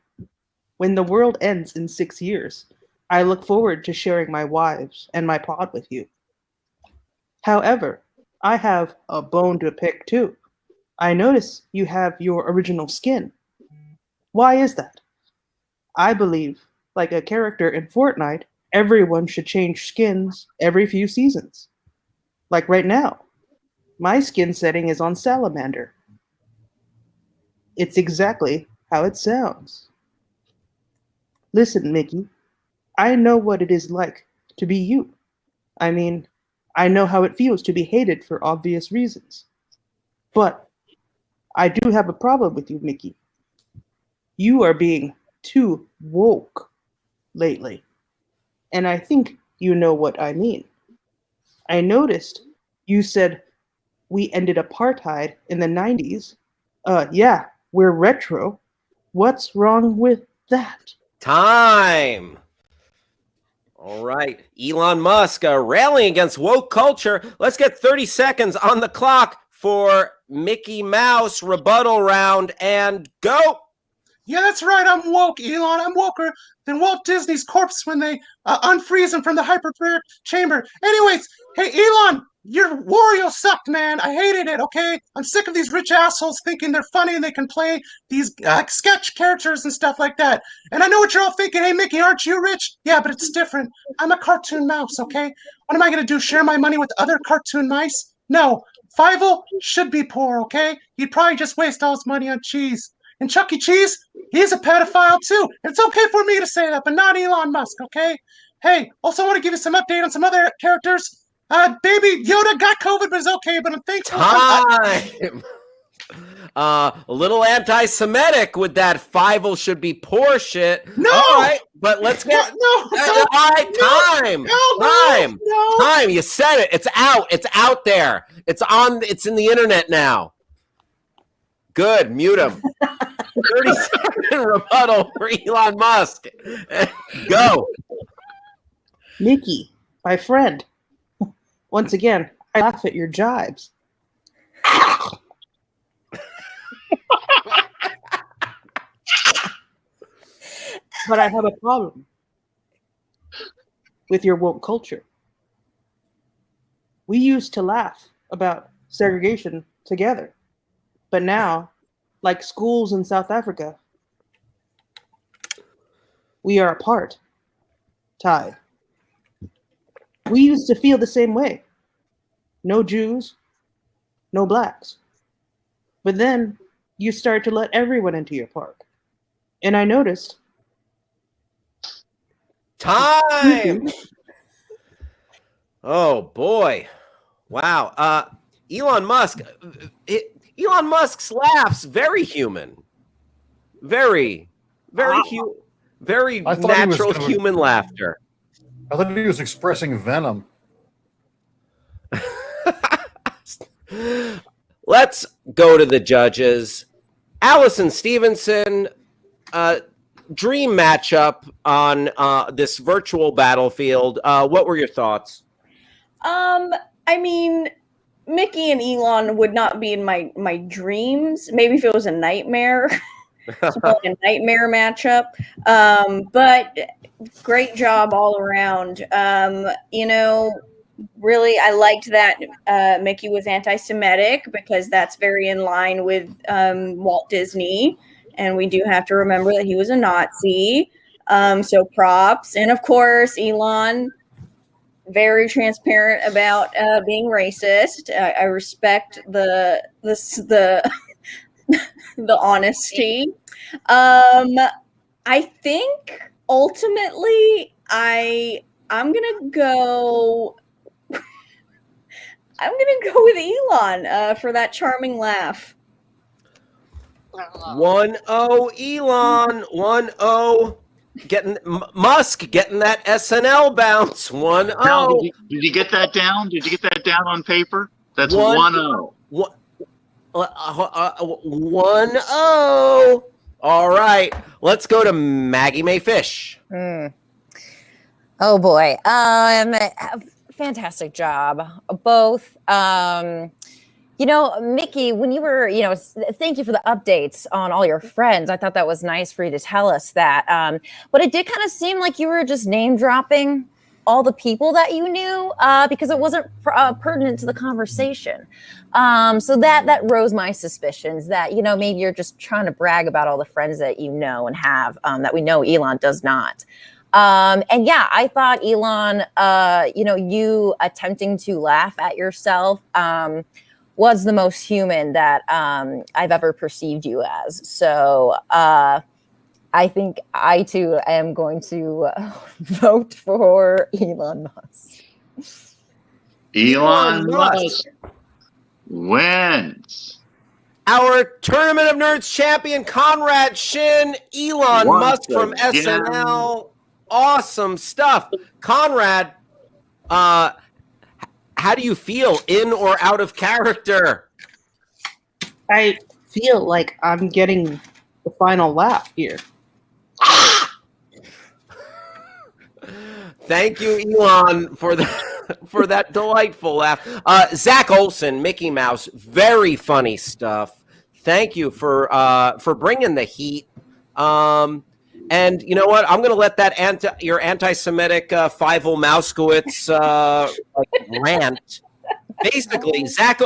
When the world ends in 6 years, I look forward to sharing my wives and my pod with you. However, I have a bone to pick too. I notice you have your original skin. Why is that? I believe, like a character in Fortnite, everyone should change skins every few seasons. Like right now. My skin setting is on salamander. It's exactly how it sounds. Listen, Mickey, I know what it is like to be you. I mean, I know how it feels to be hated for obvious reasons. But I do have a problem with you, Mickey. You are being too woke lately. And I think you know what I mean. I noticed you said we ended apartheid in the 90s. Yeah, we're retro. What's wrong with that? Time. All right. Elon Musk railing against woke culture. Let's get 30 seconds on the clock for Mickey Mouse rebuttal round and go. Yeah, that's right. I'm woke, Elon. I'm woker than Walt Disney's corpse when they unfreeze him from the hyperbaric chamber. Anyways, hey, Elon, your Wario sucked, man. I hated it, okay? I'm sick of these rich assholes thinking they're funny and they can play these sketch characters and stuff like that. And I know what you're all thinking. Hey, Mickey, aren't you rich? Yeah, but it's different. I'm a cartoon mouse, okay? What am I going to do, share my money with other cartoon mice? No. Fievel should be poor, okay? He'd probably just waste all his money on cheese. And Chuck E. Cheese, he's a pedophile too. And it's okay for me to say that, but not Elon Musk, okay? Hey, also want to give you some update on some other characters. Baby Yoda got COVID, but is okay, but I'm thankful. Time. A little anti-Semitic with that Fievel should be poor shit. No! All right, but let's get... All right, time. Time. You said it. It's out. It's out there. It's in the internet now. Good. Mute him. 30-second rebuttal for Elon Musk. Go. Mickey, my friend. Once again, I laugh at your jibes. But I have a problem with your woke culture. We used to laugh about segregation together. But now, like schools in South Africa, we are apart, tied. We used to feel the same way. No Jews, no blacks. But then you start to let everyone into your park. And I noticed. Time! Oh, boy. Wow. Elon Musk. Elon Musk's laughs very human, very natural human laughter. I thought he was expressing venom. Let's go to the judges. Allison Stevenson, dream matchup on this virtual battlefield. What were your thoughts? I mean, Mickey and Elon would not be in my dreams. Maybe if it was a nightmare, it's probably a nightmare matchup. But great job all around. Really, I liked that Mickey was anti-Semitic because that's very in line with Walt Disney, and we do have to remember that he was a Nazi. So props, and of course, Elon. Very transparent about being racist. I respect the honesty. I think ultimately I'm gonna go. I'm gonna go with Elon for that charming laugh. 1-0 Elon. 1-0. Musk getting that SNL bounce. 1-0. Now, did you get that down? Did you get that down on paper? That's 1-0. 1-0. All right. Let's go to Maggie Mae Fish. Oh boy. Fantastic job. Both. Mickey, when you were, thank you for the updates on all your friends. I thought that was nice for you to tell us that. But it did kind of seem like you were just name dropping all the people that you knew because it wasn't pertinent to the conversation. So that rose my suspicions that, maybe you're just trying to brag about all the friends that you know and have that we know Elon does not. And yeah, I thought Elon, you attempting to laugh at yourself was the most human that I've ever perceived you as. So I think I too am going to vote for Elon Musk. Elon Musk wins. Our Tournament of Nerds champion, Conrad Shin, Elon Musk from SNL. Awesome stuff. Conrad, how do you feel, in or out of character? I feel like I'm getting the final laugh here. Thank you, Elon, for that delightful laugh. Zach Olson, Mickey Mouse, very funny stuff. Thank you for bringing the heat. And you know what? I'm going to let that your anti-Semitic Fievel Mouskowitz rant. Basically, Zach,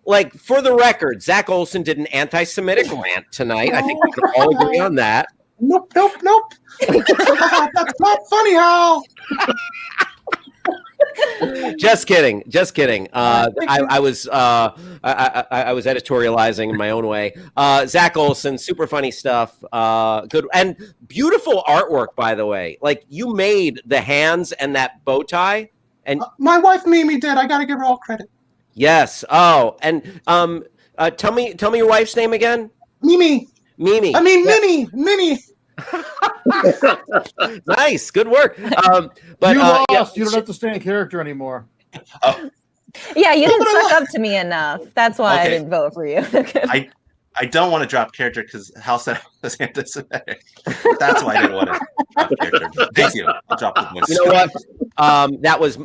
like, for the record, Zach Olson did an anti-Semitic rant tonight. I think we can all agree on that. Nope. That's not funny, Hal. Just kidding. I was editorializing in my own way. Zach Olson, super funny stuff. Good and beautiful artwork, by the way. Like, you made the hands and that bow tie. And my wife Mimi did. I got to give her all credit. Yes. Oh, and tell me your wife's name again. Mimi. I mean, yeah. Minnie. Nice, good work. But you lost. yeah. You don't have to stay in character anymore. Yeah, you didn't suck up to me enough. That's why I didn't vote for you. I don't want to drop character because Hal said I was anti-Semitic. That's why I didn't want to drop character. Thank you. I'll drop the voice. You know what?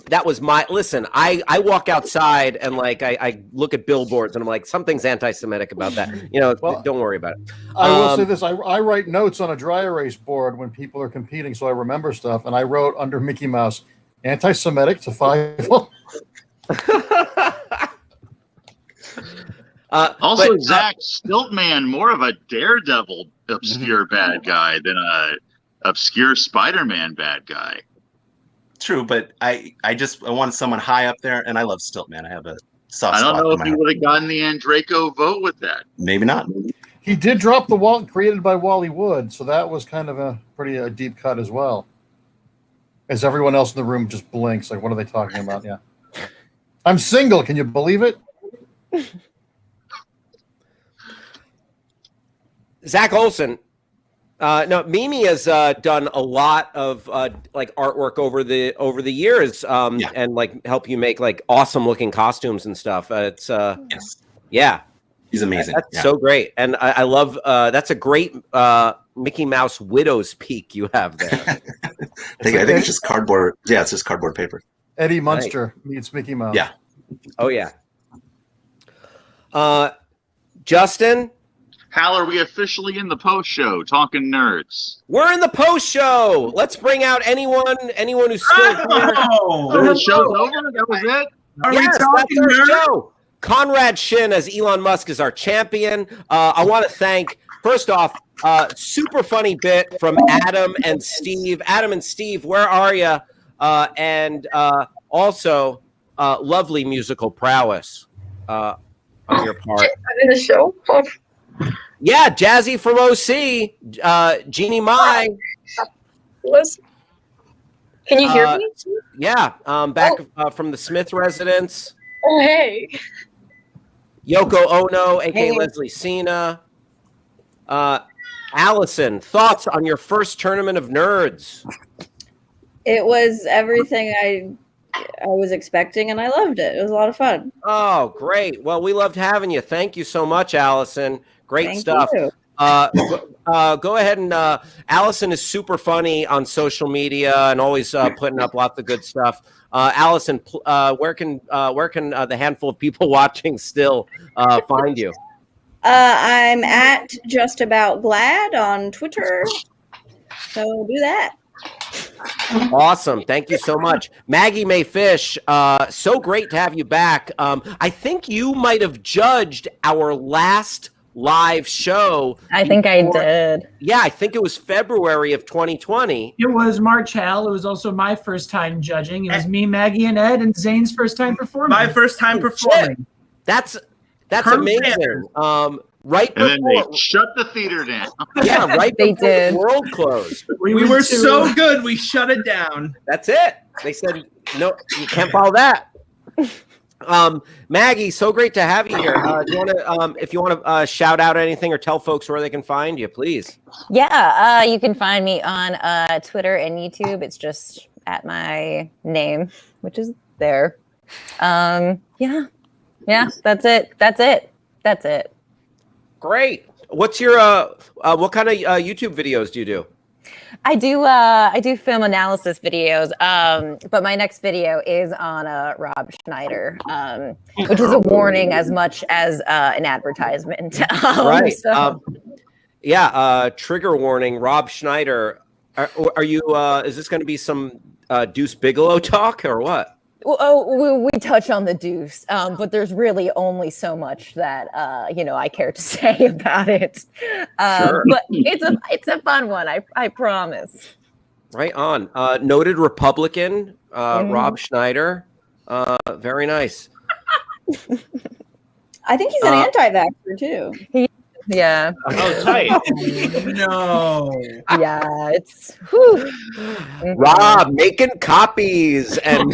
That was my listen. I walk outside and like I look at billboards and I'm like, something's anti-Semitic about that. You know, don't worry about it. I will say this: I write notes on a dry erase board when people are competing, so I remember stuff. And I wrote under Mickey Mouse, anti-Semitic to Fievel. Also, Zach Stiltman, more of a Daredevil obscure bad guy than a obscure Spider-Man bad guy. True, but I wanted someone high up there, and I love Stiltman. I have a soft I don't spot know in if my he heart. would have gotten the Andraco vote with that. Maybe not. He did drop the wall created by Wally Wood, so that was kind of a pretty deep cut as well. As everyone else in the room just blinks, like, what are they talking about? Yeah, I'm single. Can you believe it? Zach Olson. No, Mimi has done a lot of like artwork over the years, and like help you make like awesome looking costumes and stuff. It's yeah, he's amazing. That's so great, and I love that's a great Mickey Mouse widow's peak you have there. I think it's just cardboard. Yeah, it's just cardboard paper. Eddie Munster meets Mickey Mouse. Yeah. Oh yeah. Justin. Hal, are we officially in the post show talking nerds? We're in the post show. Let's bring out anyone who's still here. The show's over? That was it? Yes, that's our show. Conrad Shin as Elon Musk is our champion. I want to thank, first off, super funny bit from Adam and Steve. Adam and Steve, where are you? And also, lovely musical prowess on your part. I'm in the show. Yeah, Jazzy from OC, Jeannie Mai. Can you hear me? Yeah, back from the Smith residence. Oh, hey. Yoko Ono, aka Hey. Leslie Cena. Allison, thoughts on your first Tournament of Nerds? It was everything I was expecting, and I loved it. It was a lot of fun. Oh, great. Well, we loved having you. Thank you so much, Allison. Great Thank stuff. you. Go ahead and Allison is super funny on social media and always putting up lots of good stuff. Allison, where can the handful of people watching still find you? I'm at Just About Glad on Twitter, so do that. Awesome. Thank you so much. Maggie May Fish, so great to have you back. I think you might have judged our last live show. I think I did. Yeah, I think it was February of 2020. It was March Hal. It was also my first time judging. It was me, Maggie, and Ed, and Zane's first time performing. My first time performing. That's That's Colonel amazing. Sanders. Right And then before, they shut the theater down. yeah, right They before did. the world closed. We were so good, we shut it down. That's it. They said, no, you can't follow that. Maggie, so great to have you here. Do you want to, if you want to shout out anything or tell folks where they can find you, please. Yeah, you can find me on Twitter and YouTube. It's just at my name, which is there. Yeah, that's it. Great. What's your what kind of YouTube videos do you do? I do film analysis videos, but my next video is on Rob Schneider, which is a warning as much as an advertisement. Right. So. Trigger warning. Rob Schneider. Are you? Is this going to be some Deuce Bigelow talk or what? Well, we touch on the Deuce, but there's really only so much that I care to say about it. Sure. But it's a fun one. I promise. Right on. Noted Republican, Rob Schneider. Very nice. I think he's an anti-vaxxer too. Yeah. Oh, tight. No. Yeah, it's whew. Rob making copies and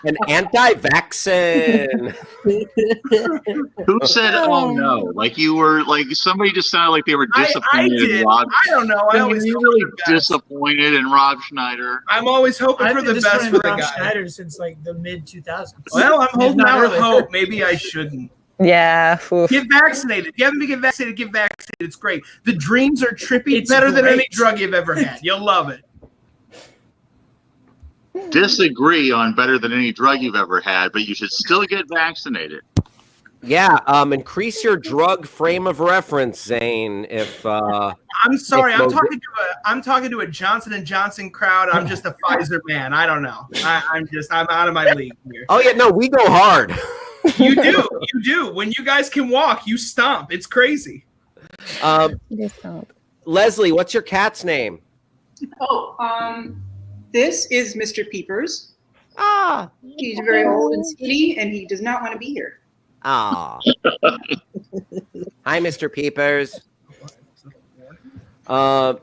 an anti-vaccine. Who said, "Oh no"? Like you were like somebody just sounded like they were disappointed did. in Rob. I don't know. I always you hope really for the best. disappointed in Rob Schneider. I'm always hoping I've for been the best disappointed for in the Rob guy. Schneider since like the mid 2000s. Well, I'm holding Not out really. hope. Maybe I shouldn't. Yeah. Oof. Get vaccinated. If you haven't been get vaccinated, get vaccinated. It's great. The dreams are trippy. It's better than any great. drug you've ever had. You'll love it. Disagree on better than any drug you've ever had, but you should still get vaccinated. Yeah. Increase your drug frame of reference, Zane. If I'm sorry. If I'm talking to a Johnson and Johnson crowd. I'm just a Pfizer man. I don't know. I'm out of my league here. oh yeah, no, we go hard. You do. When you guys can walk, you stomp. It's crazy. Leslie, what's your cat's name? Oh, this is Mr. Peepers. Ah, he's very old and skinny, and he does not want to be here. Ah. Hi, Mr. Peepers. I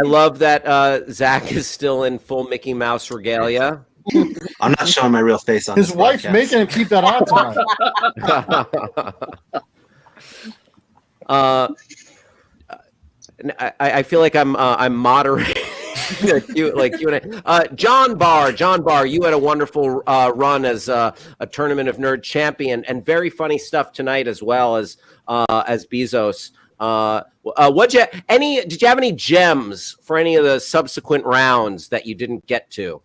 love that Zach is still in full Mickey Mouse regalia. I'm not showing my real face on His this wife's podcast. making him keep that on tonight. I feel like I'm moderating like Q&A. John Barr, you had a wonderful run as a Tournament of Nerd champion, and very funny stuff tonight as well as Bezos. Did you have any gems for any of the subsequent rounds that you didn't get to?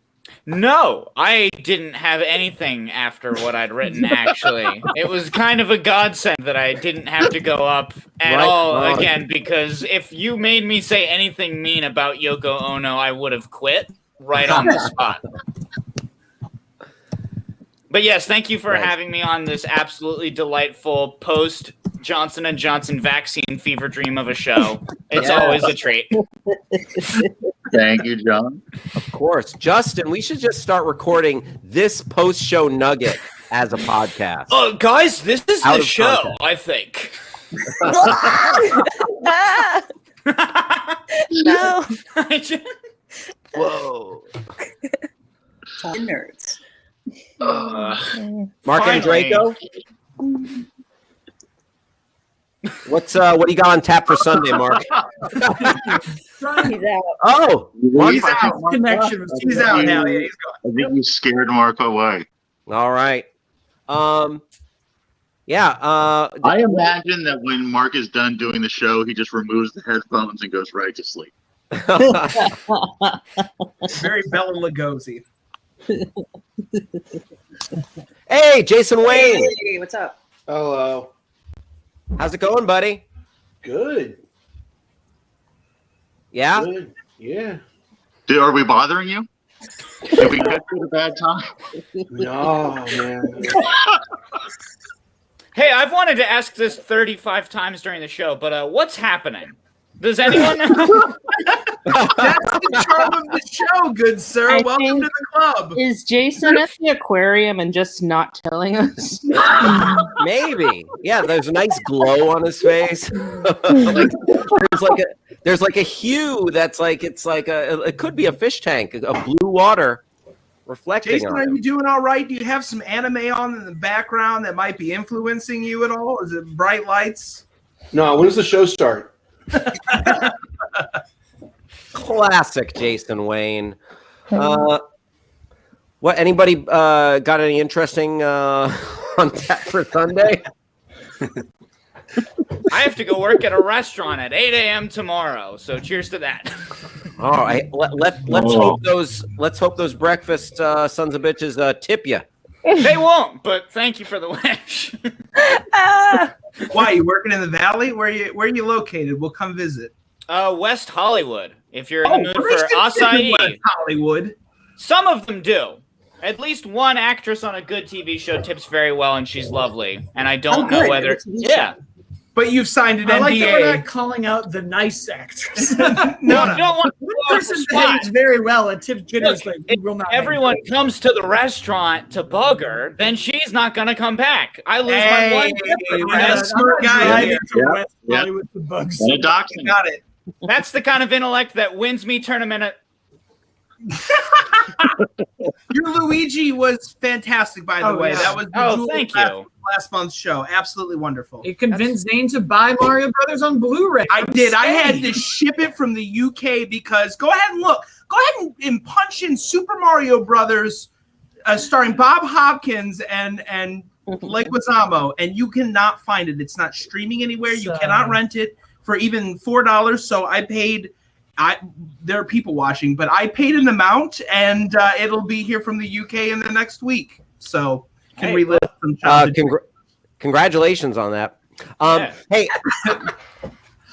No, I didn't have anything after what I'd written, actually. It was kind of a godsend that I didn't have to go up at all again, because if you made me say anything mean about Yoko Ono, I would have quit right on the spot. But yes, thank you for having me on this absolutely delightful post Johnson & Johnson vaccine fever dream of a show. It's always a treat. Thank you, John. Of course. Justin, we should just start recording this post-show nugget as a podcast. Oh, guys, this is Out the of show, context. I think. No. Whoa. Nerds. Mark Finally. Andreyko? What do you got on tap for Sunday, Mark? He's out. Oh, He's out. Connection. He's out now. Yeah, he's gone. I think you scared Mark away. All right. I imagine that when Mark is done doing the show, he just removes the headphones and goes right to sleep. Very Bela Lugosi. Hey, Jason Wayne. Hey, what's up? Hello. How's it going, buddy? Good. Yeah? Good. Yeah. Are we bothering you? Did we catch you at a bad time? No, man. Hey, I've wanted to ask this 35 times during the show, but what's happening? Does anyone know? That's the charm of the show, good sir. I Welcome think- to the club. Is Jason at the aquarium and just not telling us? Maybe. Yeah, there's a nice glow on his face. There's like a hue that's like it could be a fish tank, a blue water reflecting Jason, on are him. you doing all right? Do you have some anime on in the background that might be influencing you at all? Is it bright lights? No, when does the show start? Classic Jason Wayne. What? Anybody got any interesting on tap for Sunday? I have to go work at a restaurant at 8 a.m. tomorrow. So cheers to that. All right, let's hope those breakfast sons of bitches tip you. They won't, but thank you for the wish. Why, you working in the valley? Where are you located? We'll come visit. West Hollywood. If you're in the mood British for acai. West Hollywood. Some of them do. At least one actress on a good TV show tips very well, and she's lovely. And I don't know whether. Yeah. But you've signed an I NDA. like that we're not calling out the nice actress. No, you don't want to One blow up the person spot. behaves very well and tips generously. Look, We will not everyone comes to the restaurant to bug her, then she's not going to come back. I lose my one. we got a smart guy here. Hollywood the bugs. Got it. That's the kind of intellect that wins me tournament. Your Luigi was fantastic, by the Oh, way. yeah. That was the Oh, jewel thank of you. last month's show. Absolutely wonderful. It convinced Zane to buy Mario Brothers on Blu-ray. I did. I had to ship it from the UK because go ahead and look. Go ahead and punch in Super Mario Brothers, starring Bob Hopkins and Leguizamo, and you cannot find it. It's not streaming anywhere. You cannot rent it for even $4. So I paid. There are people watching, but I paid an amount, and it'll be here from the UK in the next week. So can relive some childhood. Congratulations on that. Hey,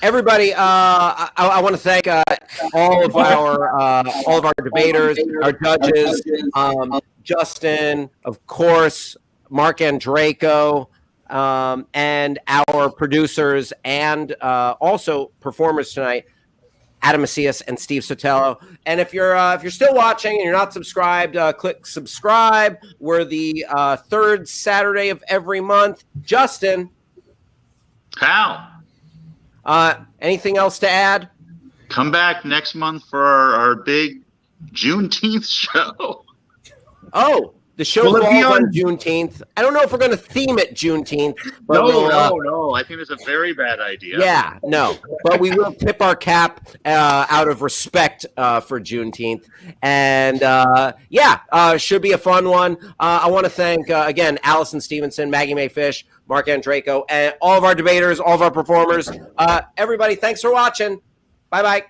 everybody! I want to thank all of our debaters, our judges, Justin, of course, Mark Andraco, and our producers, and also performers tonight, Adam Macias and Steve Sotelo. And if you're still watching and you're not subscribed, click subscribe. We're the third Saturday of every month. Justin, How? Anything else to add? Come back next month for our big Juneteenth show. Oh, the show Will it falls be on on Juneteenth. I don't know if we're going to theme it Juneteenth. But No. I think it's a very bad idea. Yeah, no. But we will tip our cap out of respect for Juneteenth. And should be a fun one. I want to thank, again, Allison Stevenson, Maggie Mae Fish, Mark Andraco, and all of our debaters, all of our performers. Everybody, thanks for watching. Bye-bye.